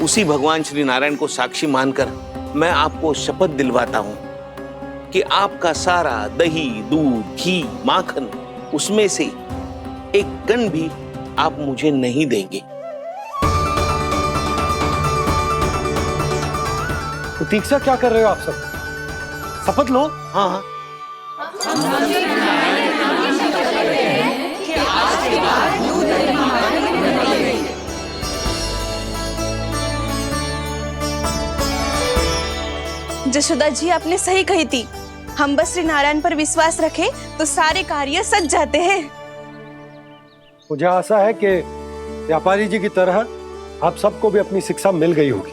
उसी भगवान श्री नारायण को साक्षी मानकर मैं आपको शपथ दिलवाता हूं कि आपका सारा दही, दूध, घी, माखन उसमें से एक कण भी आप मुझे नहीं देंगे। प्रतीक्षा क्या कर रहे हो आप सब? शपथ लो। हाँ हाँ, जशोदा जी आपने सही कही थी। हम बस श्री नारायण पर विश्वास रखें तो सारे कार्य सज जाते हैं। मुझे आशा है कि व्यापारी जी की तरह आप सबको भी अपनी शिक्षा मिल गई होगी।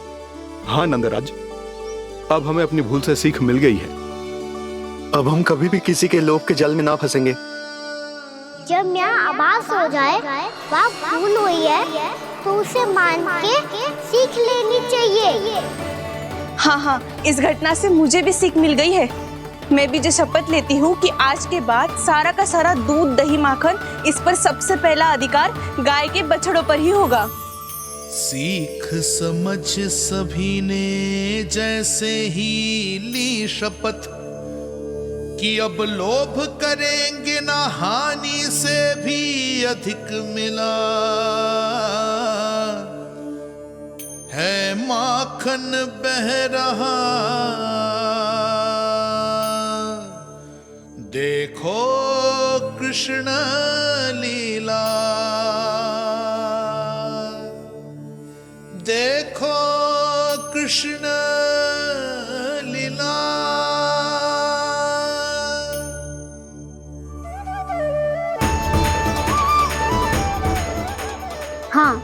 हाँ नंदराज, अब हमें अपनी भूल से सीख मिल गई है। अब हम कभी भी किसी के लोभ के जाल में ना फंसेंगे। जब यहाँ आभास हो जाए वहाँ भूल हुई है तो उसे मान के सीख लेनी चाहिए। हाँ हाँ, इस घटना से मुझे भी सीख मिल गई है। मैं भी जो शपथ लेती हूँ कि आज के बाद सारा का सारा दूध, दही, माखन इस पर सबसे पहला अधिकार गाय के बछड़ों पर ही होगा। सीख समझ सभी ने जैसे ही ली शपथ कि अब लोभ करेंगे ना हानि से भी अधिक मिला है, माखन बह रहा देखो कृष्ण लीला, देखो कृष्ण लीला। हाँ,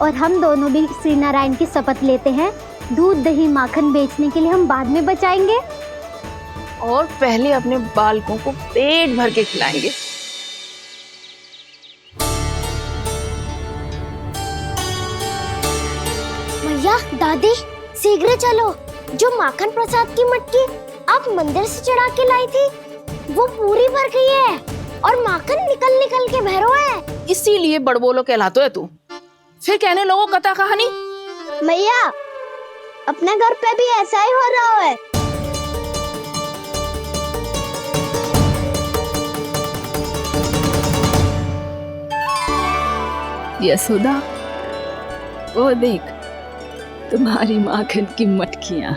और हम दोनों भी श्री नारायण की शपथ लेते हैं, दूध दही माखन बेचने के लिए हम बाद में बचाएंगे और पहले अपने बालकों को पेट भर के खिलाएंगे। भैया, दादी, शीघ्र चलो। जो माखन प्रसाद की मटकी आप मंदिर से चढ़ा के लाई थी, वो पूरी भर गई है और माखन निकल निकल के बह रहा है। इसीलिए बड़बोलो कहलाते है तू। फिर कहने लोगों कथा कहानी। भैया, अपने घर पे भी ऐसा ही हो रहा है। यशोदा, वो देख तुम्हारी माखन की मटकियां।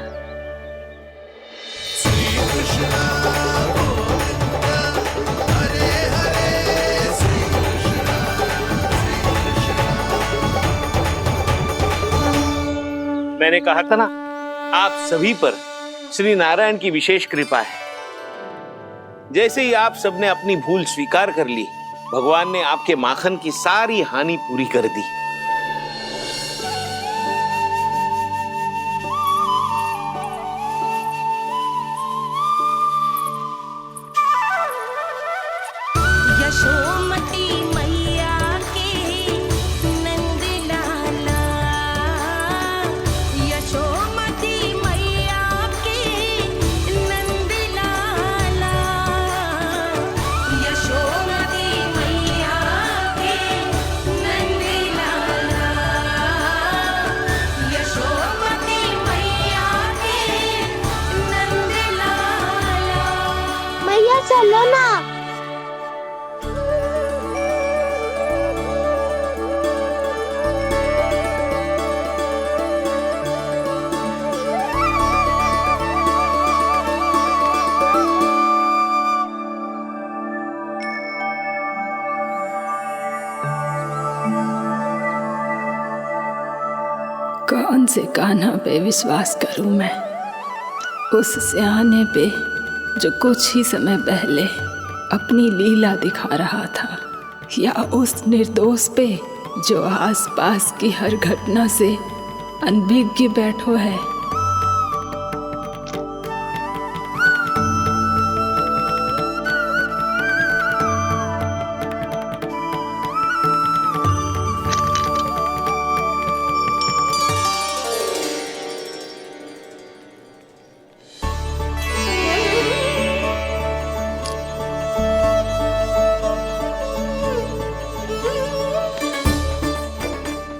मैंने कहा था ना, आप सभी पर श्री नारायण की विशेष कृपा है। जैसे ही आप सबने अपनी भूल स्वीकार कर ली, भगवान ने आपके माखन की सारी हानि पूरी कर दी। यशोमती मैया के नंद लाला, यशोमती मैया के नंद लाला, यशोमती मैया के नंद लाला, यशोमती मैया के नंद लाला। भैया चलो ना। कौन से कान्हा पे विश्वास करूं मैं? उस सियाने पे जो कुछ ही समय पहले अपनी लीला दिखा रहा था, या उस निर्दोष पे जो आसपास की हर घटना से अनभिज्ञ बैठो है?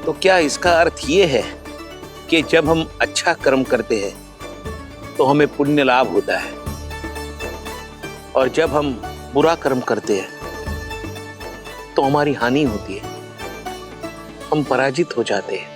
तो क्या इसका अर्थ ये है कि जब हम अच्छा कर्म करते हैं तो हमें पुण्य लाभ होता है, और जब हम बुरा कर्म करते हैं तो हमारी हानि होती है, हम पराजित हो जाते हैं?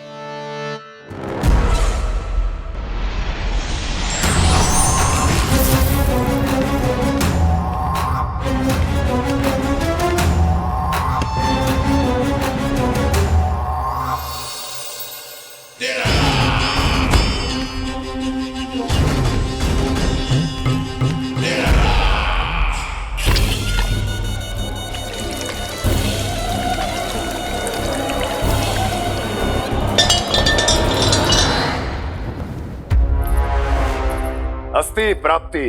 अस्ति प्राप्ति।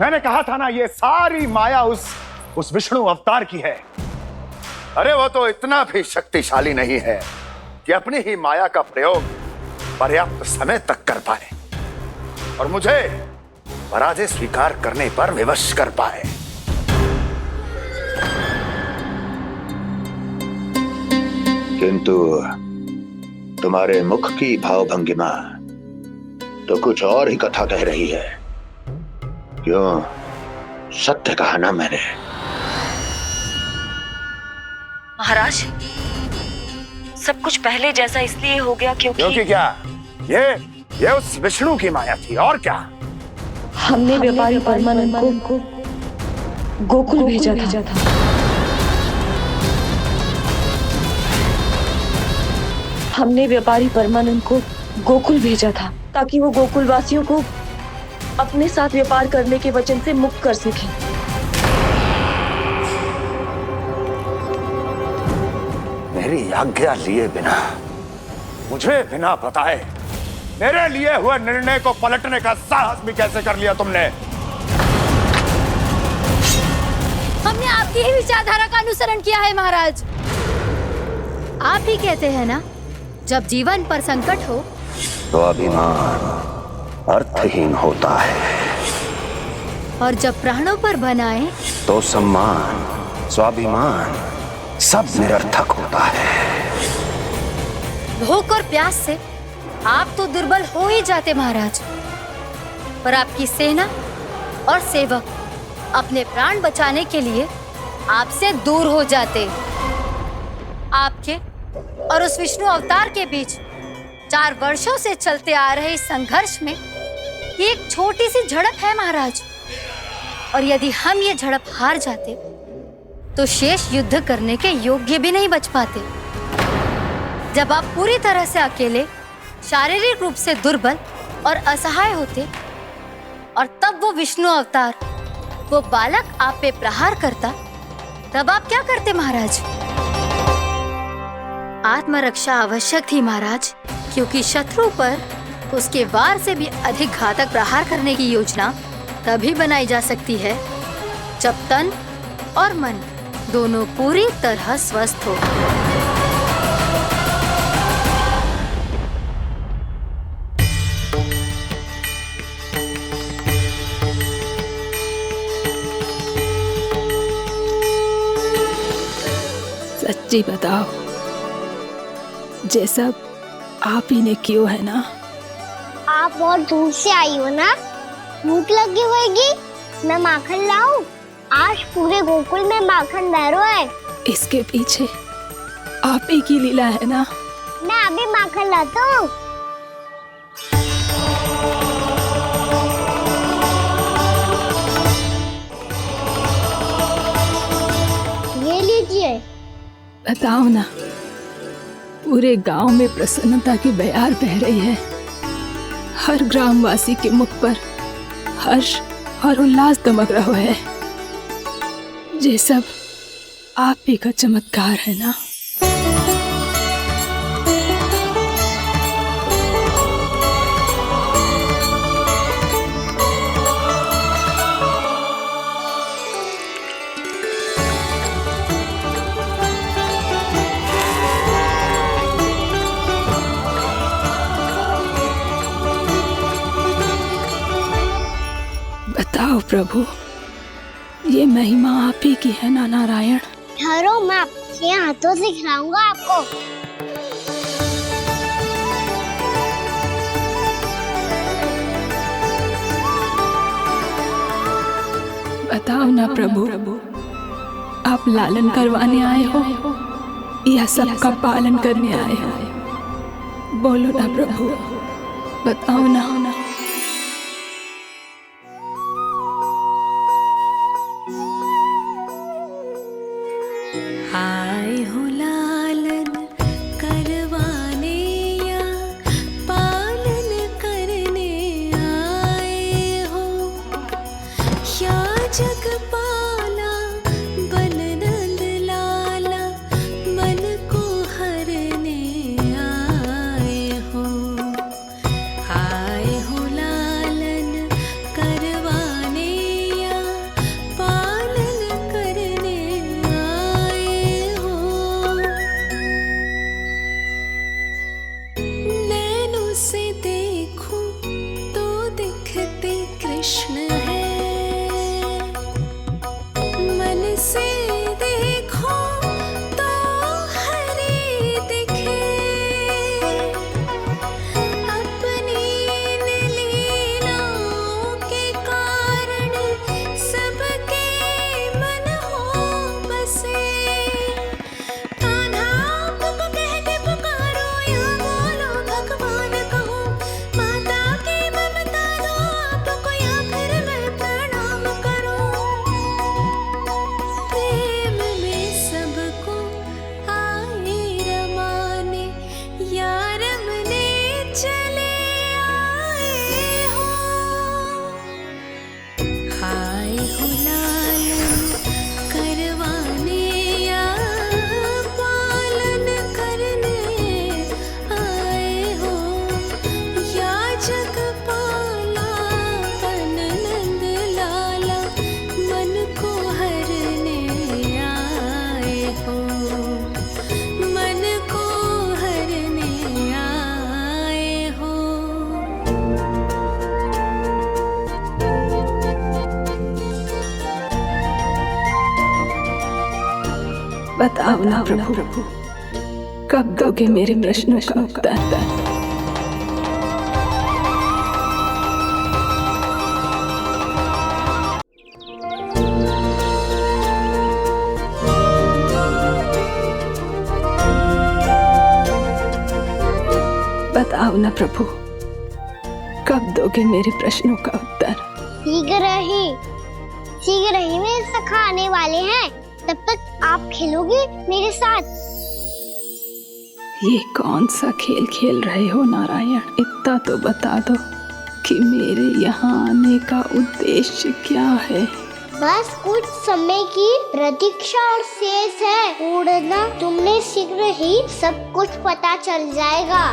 मैंने कहा था ना, ये सारी माया उस विष्णु अवतार की है। अरे वो तो इतना भी शक्तिशाली नहीं है कि अपनी ही माया का प्रयोग पर्याप्त समय तक कर पाए और मुझे पराजय स्वीकार करने पर विवश कर पाए। किंतु तुम्हारे मुख की भावभंगिमा तो कुछ और ही कथा कह रही है। क्यों? सत्य कहा ना मैंने। महाराज, सब कुछ पहले जैसा इसलिए हो गया क्योंकि क्या? ये उस विष्णु की माया थी, और क्या? हमने व्यापारी परमानंद को गोकुल भेजा था। हमने व्यापारी परमानंद को गोकुल भेजा था ताकि वो गोकुल वासियों को अपने साथ व्यापार करने के वचन से मुक्त कर सके। मेरी आज्ञा लिए बिना, मुझे बिना बताए मेरे लिए हुए निर्णय को पलटने का साहस भी कैसे कर लिया तुमने? हमने आपकी ही विचारधारा का अनुसरण किया है महाराज। आप ही कहते हैं ना, जब जीवन पर संकट हो तो अभिमान अर्थहीन होता है, और जब प्राणों पर बनाए तो सम्मान स्वाभिमान सब निरर्थक होता है। भूख और प्यास से आप तो दुर्बल हो ही जाते महाराज, पर आपकी सेना और सेवक अपने प्राण बचाने के लिए आपसे दूर हो जाते। आपके और उस विष्णु अवतार के बीच 4 वर्षों से चलते आ रहे इस संघर्ष में ये एक छोटी सी झड़प है महाराज, और यदि हम ये झड़प हार जाते तो शेष युद्ध करने के योग्य भी नहीं बच पाते। जब आप पूरी तरह से अकेले, शारीरिक रूप से दुर्बल और असहाय होते, और तब वो विष्णु अवतार, वो बालक आप पे प्रहार करता, तब आप क्या करते महाराज? आत्मरक्षा आवश्यक थी महाराज, क्योंकि शत्रु पर उसके वार से भी अधिक घातक प्रहार करने की योजना तभी बनाई जा सकती है जब तन और मन दोनों पूरी तरह स्वस्थ हो। सच्ची बताओ, जैसा आप ही ने किया है ना? आप बहुत दूर से आई हो ना, भूख लगी होगी। मैं माखन लाऊं? आज पूरे गोकुल में माखन बह रहा है। इसके पीछे आप ही की लीला है ना? मैं अभी माखन लाता हूँ। ये लीजिए। बताओ ना, पूरे गांव में प्रसन्नता की बयार बह रही है। हर ग्रामवासी के मुख पर हर्ष और उल्लास दमक रहा है। ये सब आप ही का चमत्कार है ना? बताओ प्रभु, ये महिमा आप ही की है ना नारायण? ठहरो, मैं आपके हाथों से खिलाऊंगा आपको। बताओ ना प्रभु, आप लालन करवाने आए हो या सबका पालन करने आए हो? बोलो ना प्रभु, बताओ ना। आए हो लालन करवाने या पालन करने आए हो, या जगपाला बन नंद लाला मन को हरने आए हो। आए हो लालन करवाने या पालन करने आए हो। नैनों से देखूं तो दिखते कृष्ण है, मन से देखो तो हरि दिखे। अपनी इन लीलाओं के कारण सबके मन हो बसे। कान्हा आपको कह के पुकारो या बोलो भगवान कहो, माता की ममता दो आपको या फिर बताओ ना प्रभु, कब दोगे मेरे प्रश्नों का उत्तर? बताओ ना प्रभु, कब दोगे मेरे प्रश्नों का उत्तर? शीघ्र ही मेरे सखा आने वाले हैं, तब तक आप खेलोगे मेरे साथ। ये कौन सा खेल खेल रहे हो नारायण? इतना तो बता दो कि मेरे यहाँ आने का उद्देश्य क्या है? बस कुछ समय की प्रतीक्षा और शेष है। उड़ना तुमने शीघ्र ही सब कुछ पता चल जाएगा।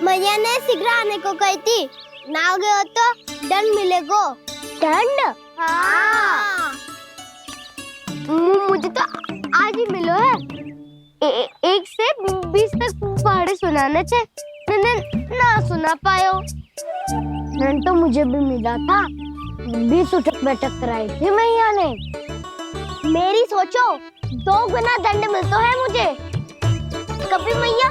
मैया ने शीघ्र आने को कही थी, ना हो गए हो तो दंड मिलेगा। दंड? हाँ। मुझे तो आज ही मिलो है। 1 से 20 तक पहाड़े सुनाने थे, ना सुना पायो। दंड तो मुझे भी मिला था, 20 उठक बैठक कराई थी मैया ने। मेरी सोचो 2 गुना दंड मिलता है मुझे। कभी मैया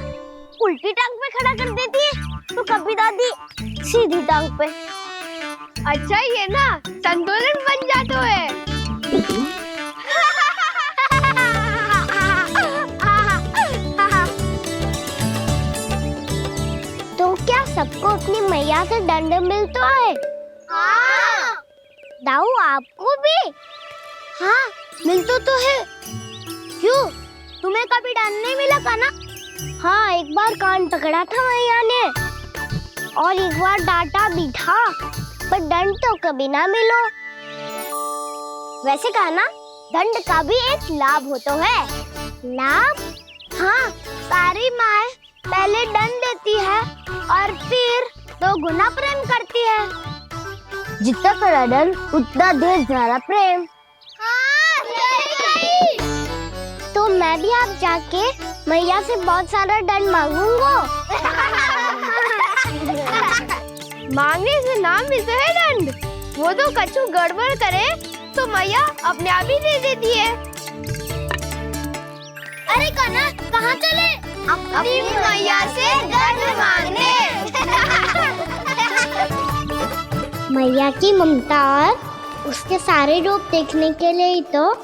उल्टी टांग पे खड़ा कर देती है, तो कभी दादी सीधी टांग पे। अच्छा ये ना संतुलन बन जाता है। तो क्या सबको अपनी मैया से दंड मिलता है? हाँ। दाऊ आपको भी? हाँ मिलता तो है। क्यों, तुम्हें कभी दंड नहीं मिला का ना? हाँ, एक बार कान पकड़ा था मैया ने और एक बार डांटा भी था, पर दंड तो कभी ना मिलो। वैसे कहा ना, दंड का भी एक लाभ होता है। लाभ? हाँ, सारी माँ पहले दंड देती है और फिर 2 गुना प्रेम करती है। जितना बड़ा दंड उतना ढेर सारा प्रेम। हाँ, सही। तो मैं भी आप जाके मैया से बहुत सारा दंड मांगूंगा। मांगने से ना मिलता है दंड, वो तो कछु गड़बड़ करे तो मैया अपने आप ही दे देती है। अरे कना, कहाँ चले? अपनी मैया से दंड मांगने। मैया की ममता और उसके सारे रूप देखने के लिए ही तो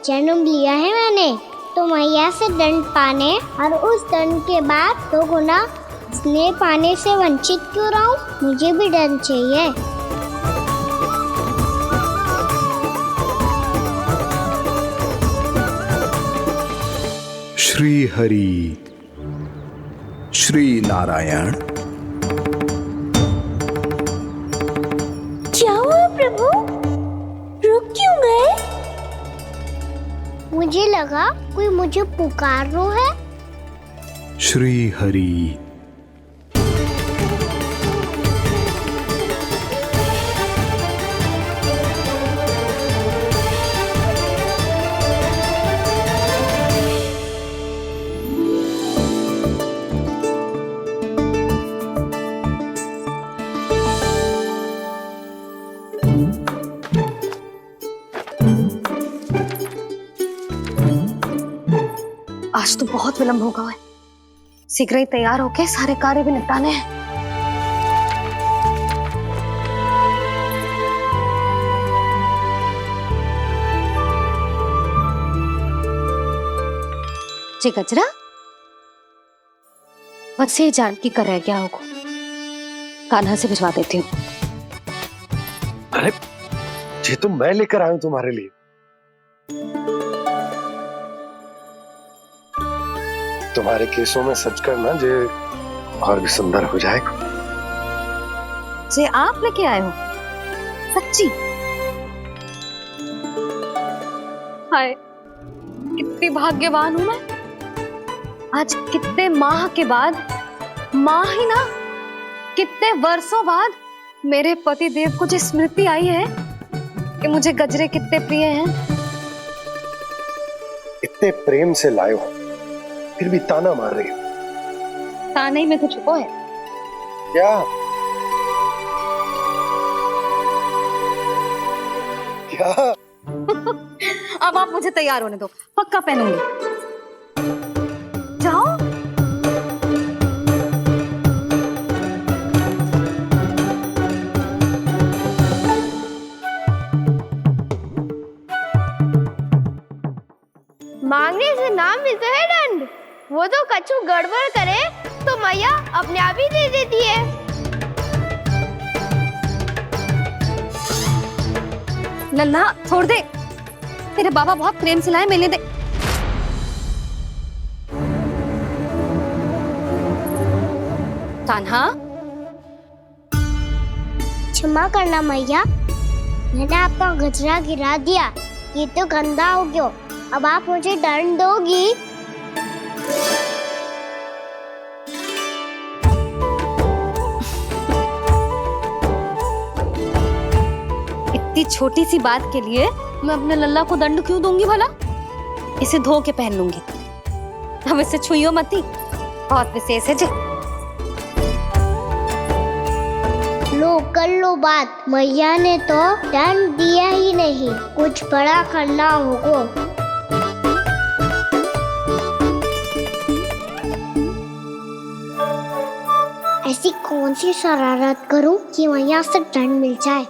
जन्म लिया है मैंने। तो मैया से दंड पाने और उस दंड के बाद 2 गुना स्नेह पाने से वंचित क्यों रहूं? मुझे भी दंड चाहिए। श्री हरि, श्री नारायण। क्या हुआ प्रभु? रुक क्यों गए? मुझे लगा कोई मुझे पुकार रहा है। श्री हरि। आज तो बहुत विलंब होगा है। शीघ्र ही तैयार होके सारे कार्य भी निपटाने हैं। जी गजरा, बस ये जानकी कर रहे क्या होगा, कान्हा से भिजवा देती हूँ। अरे ये तो मैं लेकर आया हूं तुम्हारे लिए। तुम्हारे केसों में सच करना जे और भी सुंदर हो जाएगा। जे आप लेके आए हो? सच्ची? हाय, कितनी भाग्यवान हूं मैं। आज कितने माह के बाद, माह ही ना, कितने वर्षों बाद मेरे पति देव को जो स्मृति आई है कि मुझे गजरे कितने प्रिय हैं। इतने प्रेम से लाए हो, फिर भी ताना मार रही हो। ताने में तो छुपो है। क्या? क्या? अब आप मुझे तैयार होने दो, पक्का पहनूंगी। जाओ। मांगने से ना मिलता है दंड। वो तो कछु गड़बड़ करे तो मैया अपने आप ही दे देती है। लल्ला छोड़ दे, तेरे बाबा बहुत प्रेम से लाए, मेले दे। कान्हा, क्षमा करना मैया, मैंने आपका गजरा गिरा दिया, ये तो गंदा हो गया। अब आप मुझे दंड दोगी? इतनी छोटी सी बात के लिए मैं अपने लल्ला को दंड क्यों दूंगी भला? इसे धो के पहन लूंगी। हम इसे छुइयो मती, बहुत विशेष है जी। लो कर लो बात, मैया ने तो दंड दिया ही नहीं, कुछ बड़ा करना होगा। ऐसी कौन सी शरारत करूं कि मैया से दंड मिल जाए?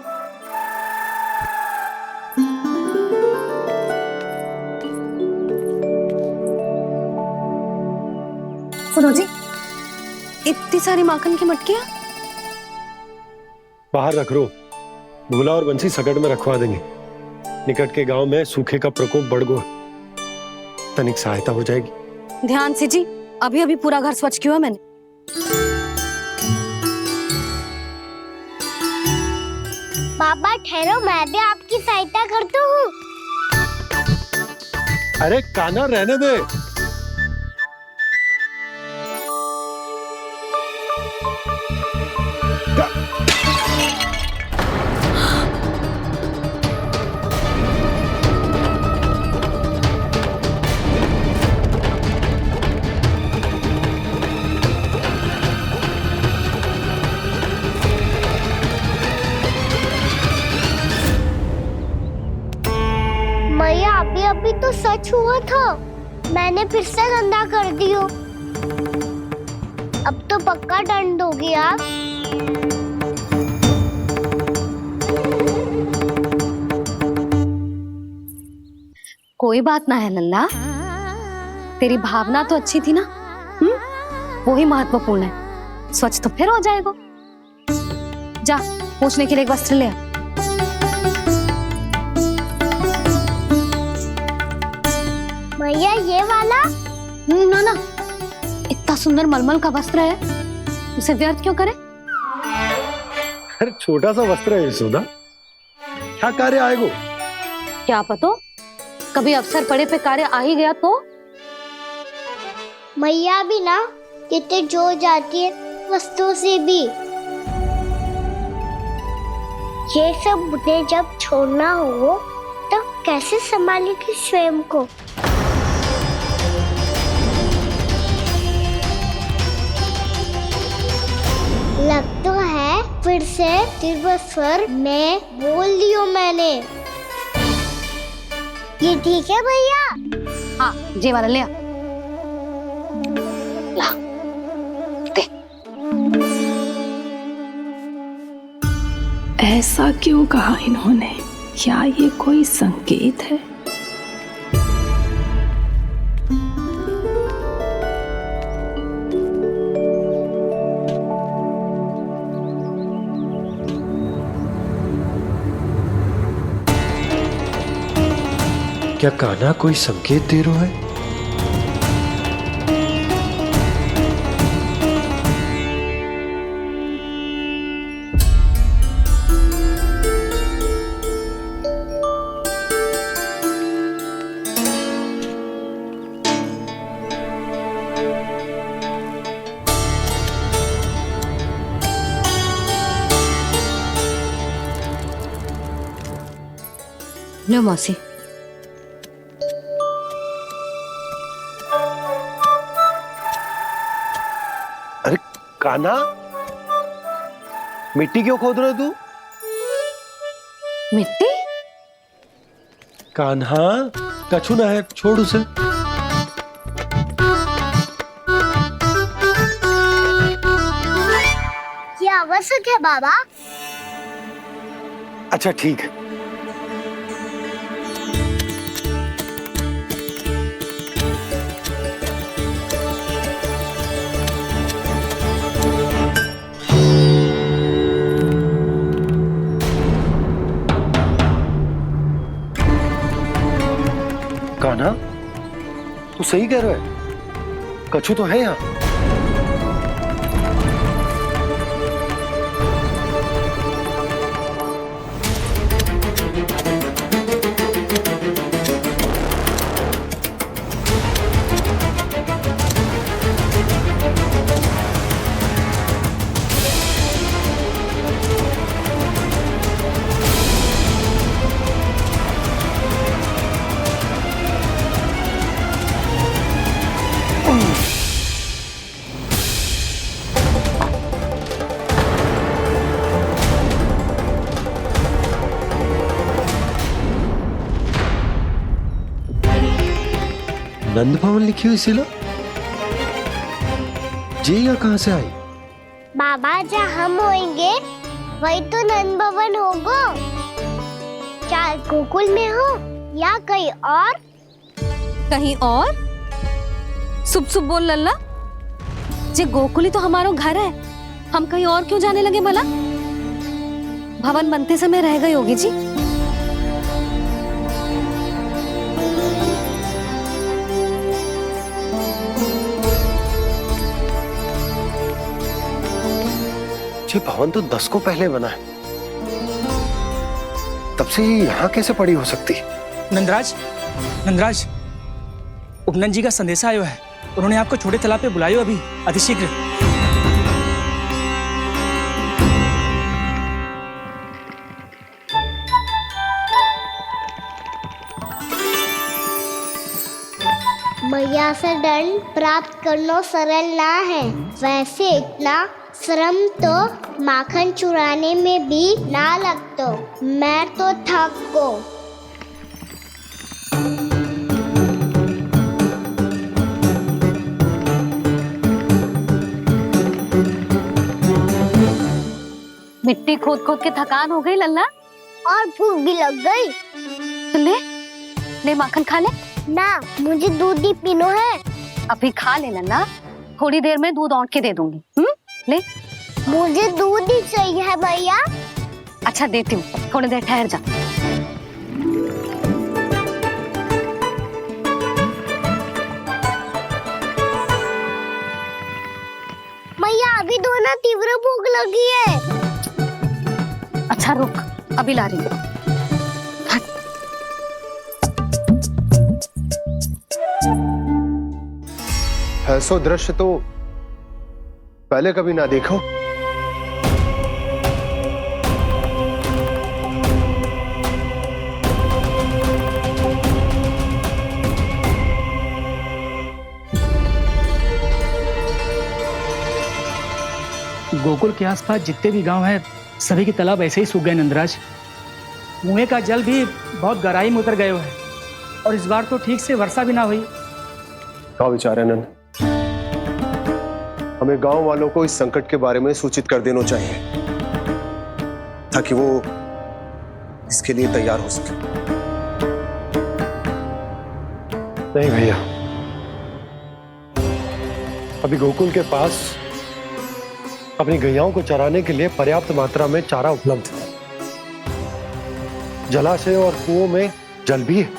सुनो जी, इतनी सारी माखन की मटकियां बाहर रख रो, भूला और बंसी सकट में रखवा देंगे। निकट के गांव में सूखे का प्रकोप बढ़ गया, तनिक सहायता हो जाएगी। ध्यान से जी, अभी अभी पूरा घर स्वच्छ किया है मैंने। पापा ठहरो, मैं भी आपकी सहायता करता हूँ। अरे कान्हा रहने दे। मैया अभी अभी तो सच हुआ था, मैंने फिर से गंदा कर दियो। अब तो पक्का दंड दोगी आप। कोई बात ना है लल्ला, तेरी भावना तो अच्छी थी ना, वो ही महत्वपूर्ण है। स्वच्छ तो फिर हो जाएगा। जा पूछने के लिए एक वस्त्र ले आ। भैया ये वाला? ना ना, इतना सुंदर मलमल का वस्त्र है, उसे व्यर्थ क्यों करे? अरे छोटा सा वस्त्र है यशोदा, क्या कार्य आएगा? क्या पता, कभी अवसर पड़े पे कार्य आ ही गया तो। मैया भी ना कितने जो जाती है वस्तुओं से भी। ये सब मुझे जब छोड़ना हो तो कैसे संभालेगी स्वयं को? लग तो है फिर से तिरस्वर में बोल दियो मैंने। ये ठीक है भैया? हाँ, ये वाला ले आ। ला, दे। ऐसा क्यों कहा इन्होंने? क्या ये कोई संकेत है? क्या कान्हा कोई संकेत दे रहा है? लो मौसी। अरे कान्हा, मिट्टी क्यों खोद रहे हो तू? मिट्टी? कान्हा, कछु ना है, छोड़ उसे। ये आवश्यक है बाबा। अच्छा ठीक है। कान्हा, तू सही कह रहा है, कछु तो है यहाँ। नंद भवन लिखी हुई शिला, जी यहाँ कहाँ से आई? बाबा जहाँ हम होंगे वही तो नंद भवन होगा। चाहे गोकुल में हो या कहीं और। कहीं और? सुब सुब बोल लल्ला। जे गोकुली तो हमारा घर है, हम कहीं और क्यों जाने लगे भला? भवन बनते समय रह गए योगी जी। ये भवन तो 10 को पहले बना है, तब से ये यहाँ कैसे पड़ी हो सकती? नंदराज, नंदराज, उपनंद जी का संदेशा आयो है। उन्होंने आपको छोटे तालाब पे बुलायो अभी, अतिशीघ्र। मैया से दंड प्राप्त करना सरल ना है। वैसे इतना श्रम तो माखन चुराने में भी ना लगता। मैं तो थक गो। मिट्टी खोद खोद के थकान हो गई लल्ला, और भूख भी लग गई। तो ले ले माखन खा ले। ना, मुझे दूध ही पीना है। अभी खा ले लल्ला, थोड़ी देर में दूध औंट के दे दूंगी। ले। मुझे दूध ही चाहिए भैया। अच्छा देती हूँ, थोड़ी देर ठहर जा। भैया अभी तो ना तीव्र भूख लगी है। अच्छा रुक, अभी ला रही हूँ। ऐसा दृश्य तो पहले कभी ना देखो। गोकुल के आसपास जितने भी गांव हैं, सभी के तालाब ऐसे ही सूख गए नंदराज। कुएं का जल भी बहुत गहराई में उतर गए है, और इस बार तो ठीक से वर्षा भी ना हुई। क्या विचार है नंद? हमें गांव वालों को इस संकट के बारे में सूचित कर देना चाहिए, ताकि वो इसके लिए तैयार हो सके। नहीं भैया, अभी गोकुल के पास अपनी गैयाओं को चराने के लिए पर्याप्त मात्रा में चारा उपलब्ध है। जलाशय और कुओं में जल भी है।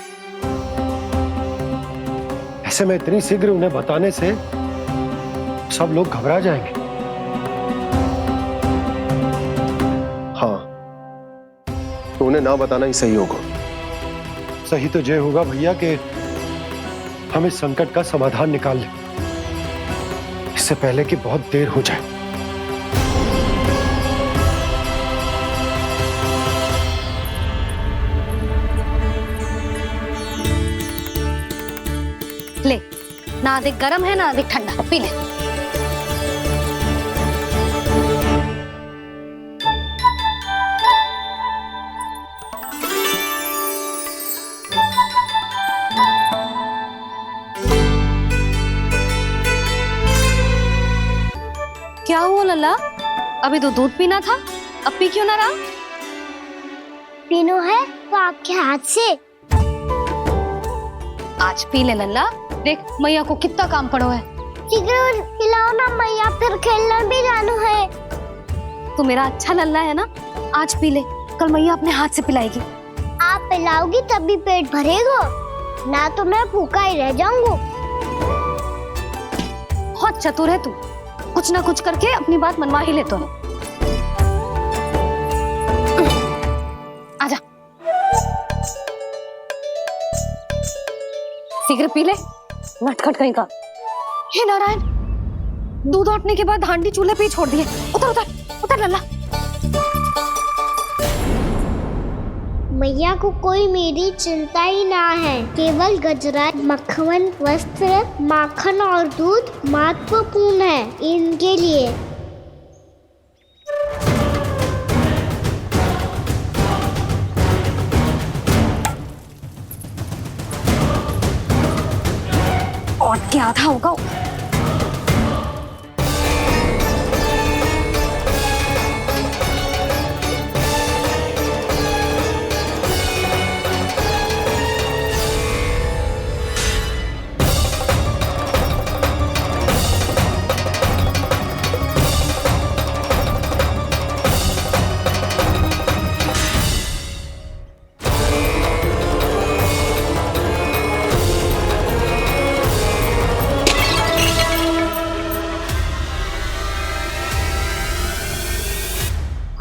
ऐसे में इतनी शीघ्र उन्हें बताने से सब लोग घबरा जाएंगे। हाँ, तो उन्हें ना बताना ही सही होगा। सही तो ये होगा भैया कि हम इस संकट का समाधान निकाल लें, इससे पहले कि बहुत देर हो जाए। ना अधिक गर्म है ना अधिक ठंडा, पी ले। क्या हुआ लल्ला? अभी तो दूध पीना था, अब पी क्यों ना रहा? पीनो है तो आपके हाथ से। आज पी ले लल्ला, देख मैया को कितना काम पड़ो है। शीघ्र पिलाओ ना मैया, फिर खेलने भी जाना है। तू मेरा अच्छा लल्ला है ना, आज पी ले, कल मैया अपने हाथ से पिलाएगी। आप पिलाओगी तभी पेट भरेगा, ना तो मैं भूखा ही रह जाऊंगा। बहुत चतुर है तू, कुछ ना कुछ करके अपनी बात मनवा ही लेता है। आजा, शीघ्र पी ले, नटखट कहीं का। हे नारायण, दूध औटने के बाद हांडी चूल्हे पे ही छोड़ दिए। उतर उतर उतर लल्ला। मैया को कोई मेरी चिंता ही ना है, केवल गजरा, मक्खन, वस्त्र, माखन और दूध महत्वपूर्ण है इनके लिए। और क्या आधा होगा।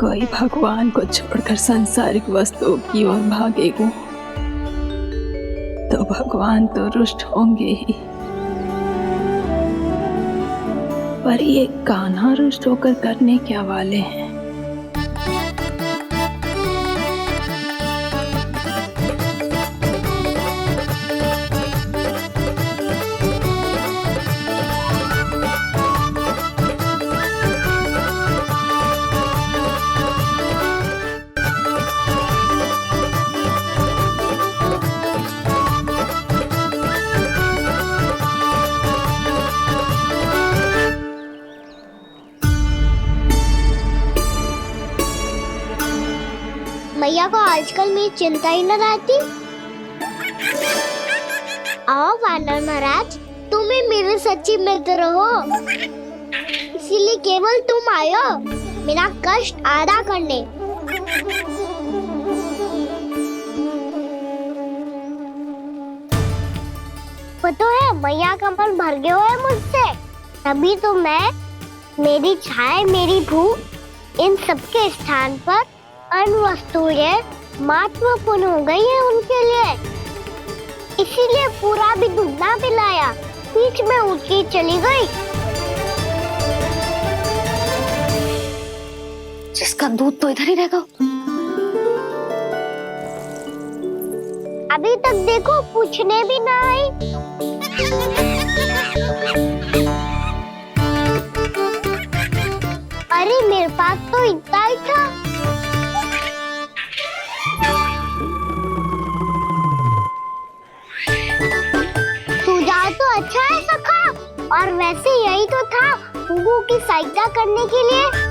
कोई भगवान को छोड़कर सांसारिक वस्तुओं की ओर भागेगा तो भगवान तो रुष्ट होंगे ही, पर ये कान्हा रुष्ट होकर करने क्या वाले हैं? मैया को आजकल मेरी चिंता ही न रहती। आओ वानर महाराज, तुम ही मेरे सच्ची मित्र हो, इसीलिए केवल तुम आयो मेरा कष्ट आधा करने। पता है मैया का मन भर गया है मुझसे, तभी तो मैं, मेरी छाया, मेरी भूख, इन सबके स्थान पर अन्य वस्तुएं महत्वपूर्ण हो गई है उनके लिए, इसीलिए पूरा भी दूध ना पिलाया, बीच में उठ के चली गई। जिसका दूध तो इधर ही रहेगा। अभी तक देखो पूछने भी ना आई। अरे मेरे पास तो इतना ही था। सुझाव तो अच्छा है सखा, और वैसे यही तो था गुगु की सहायता करने के लिए।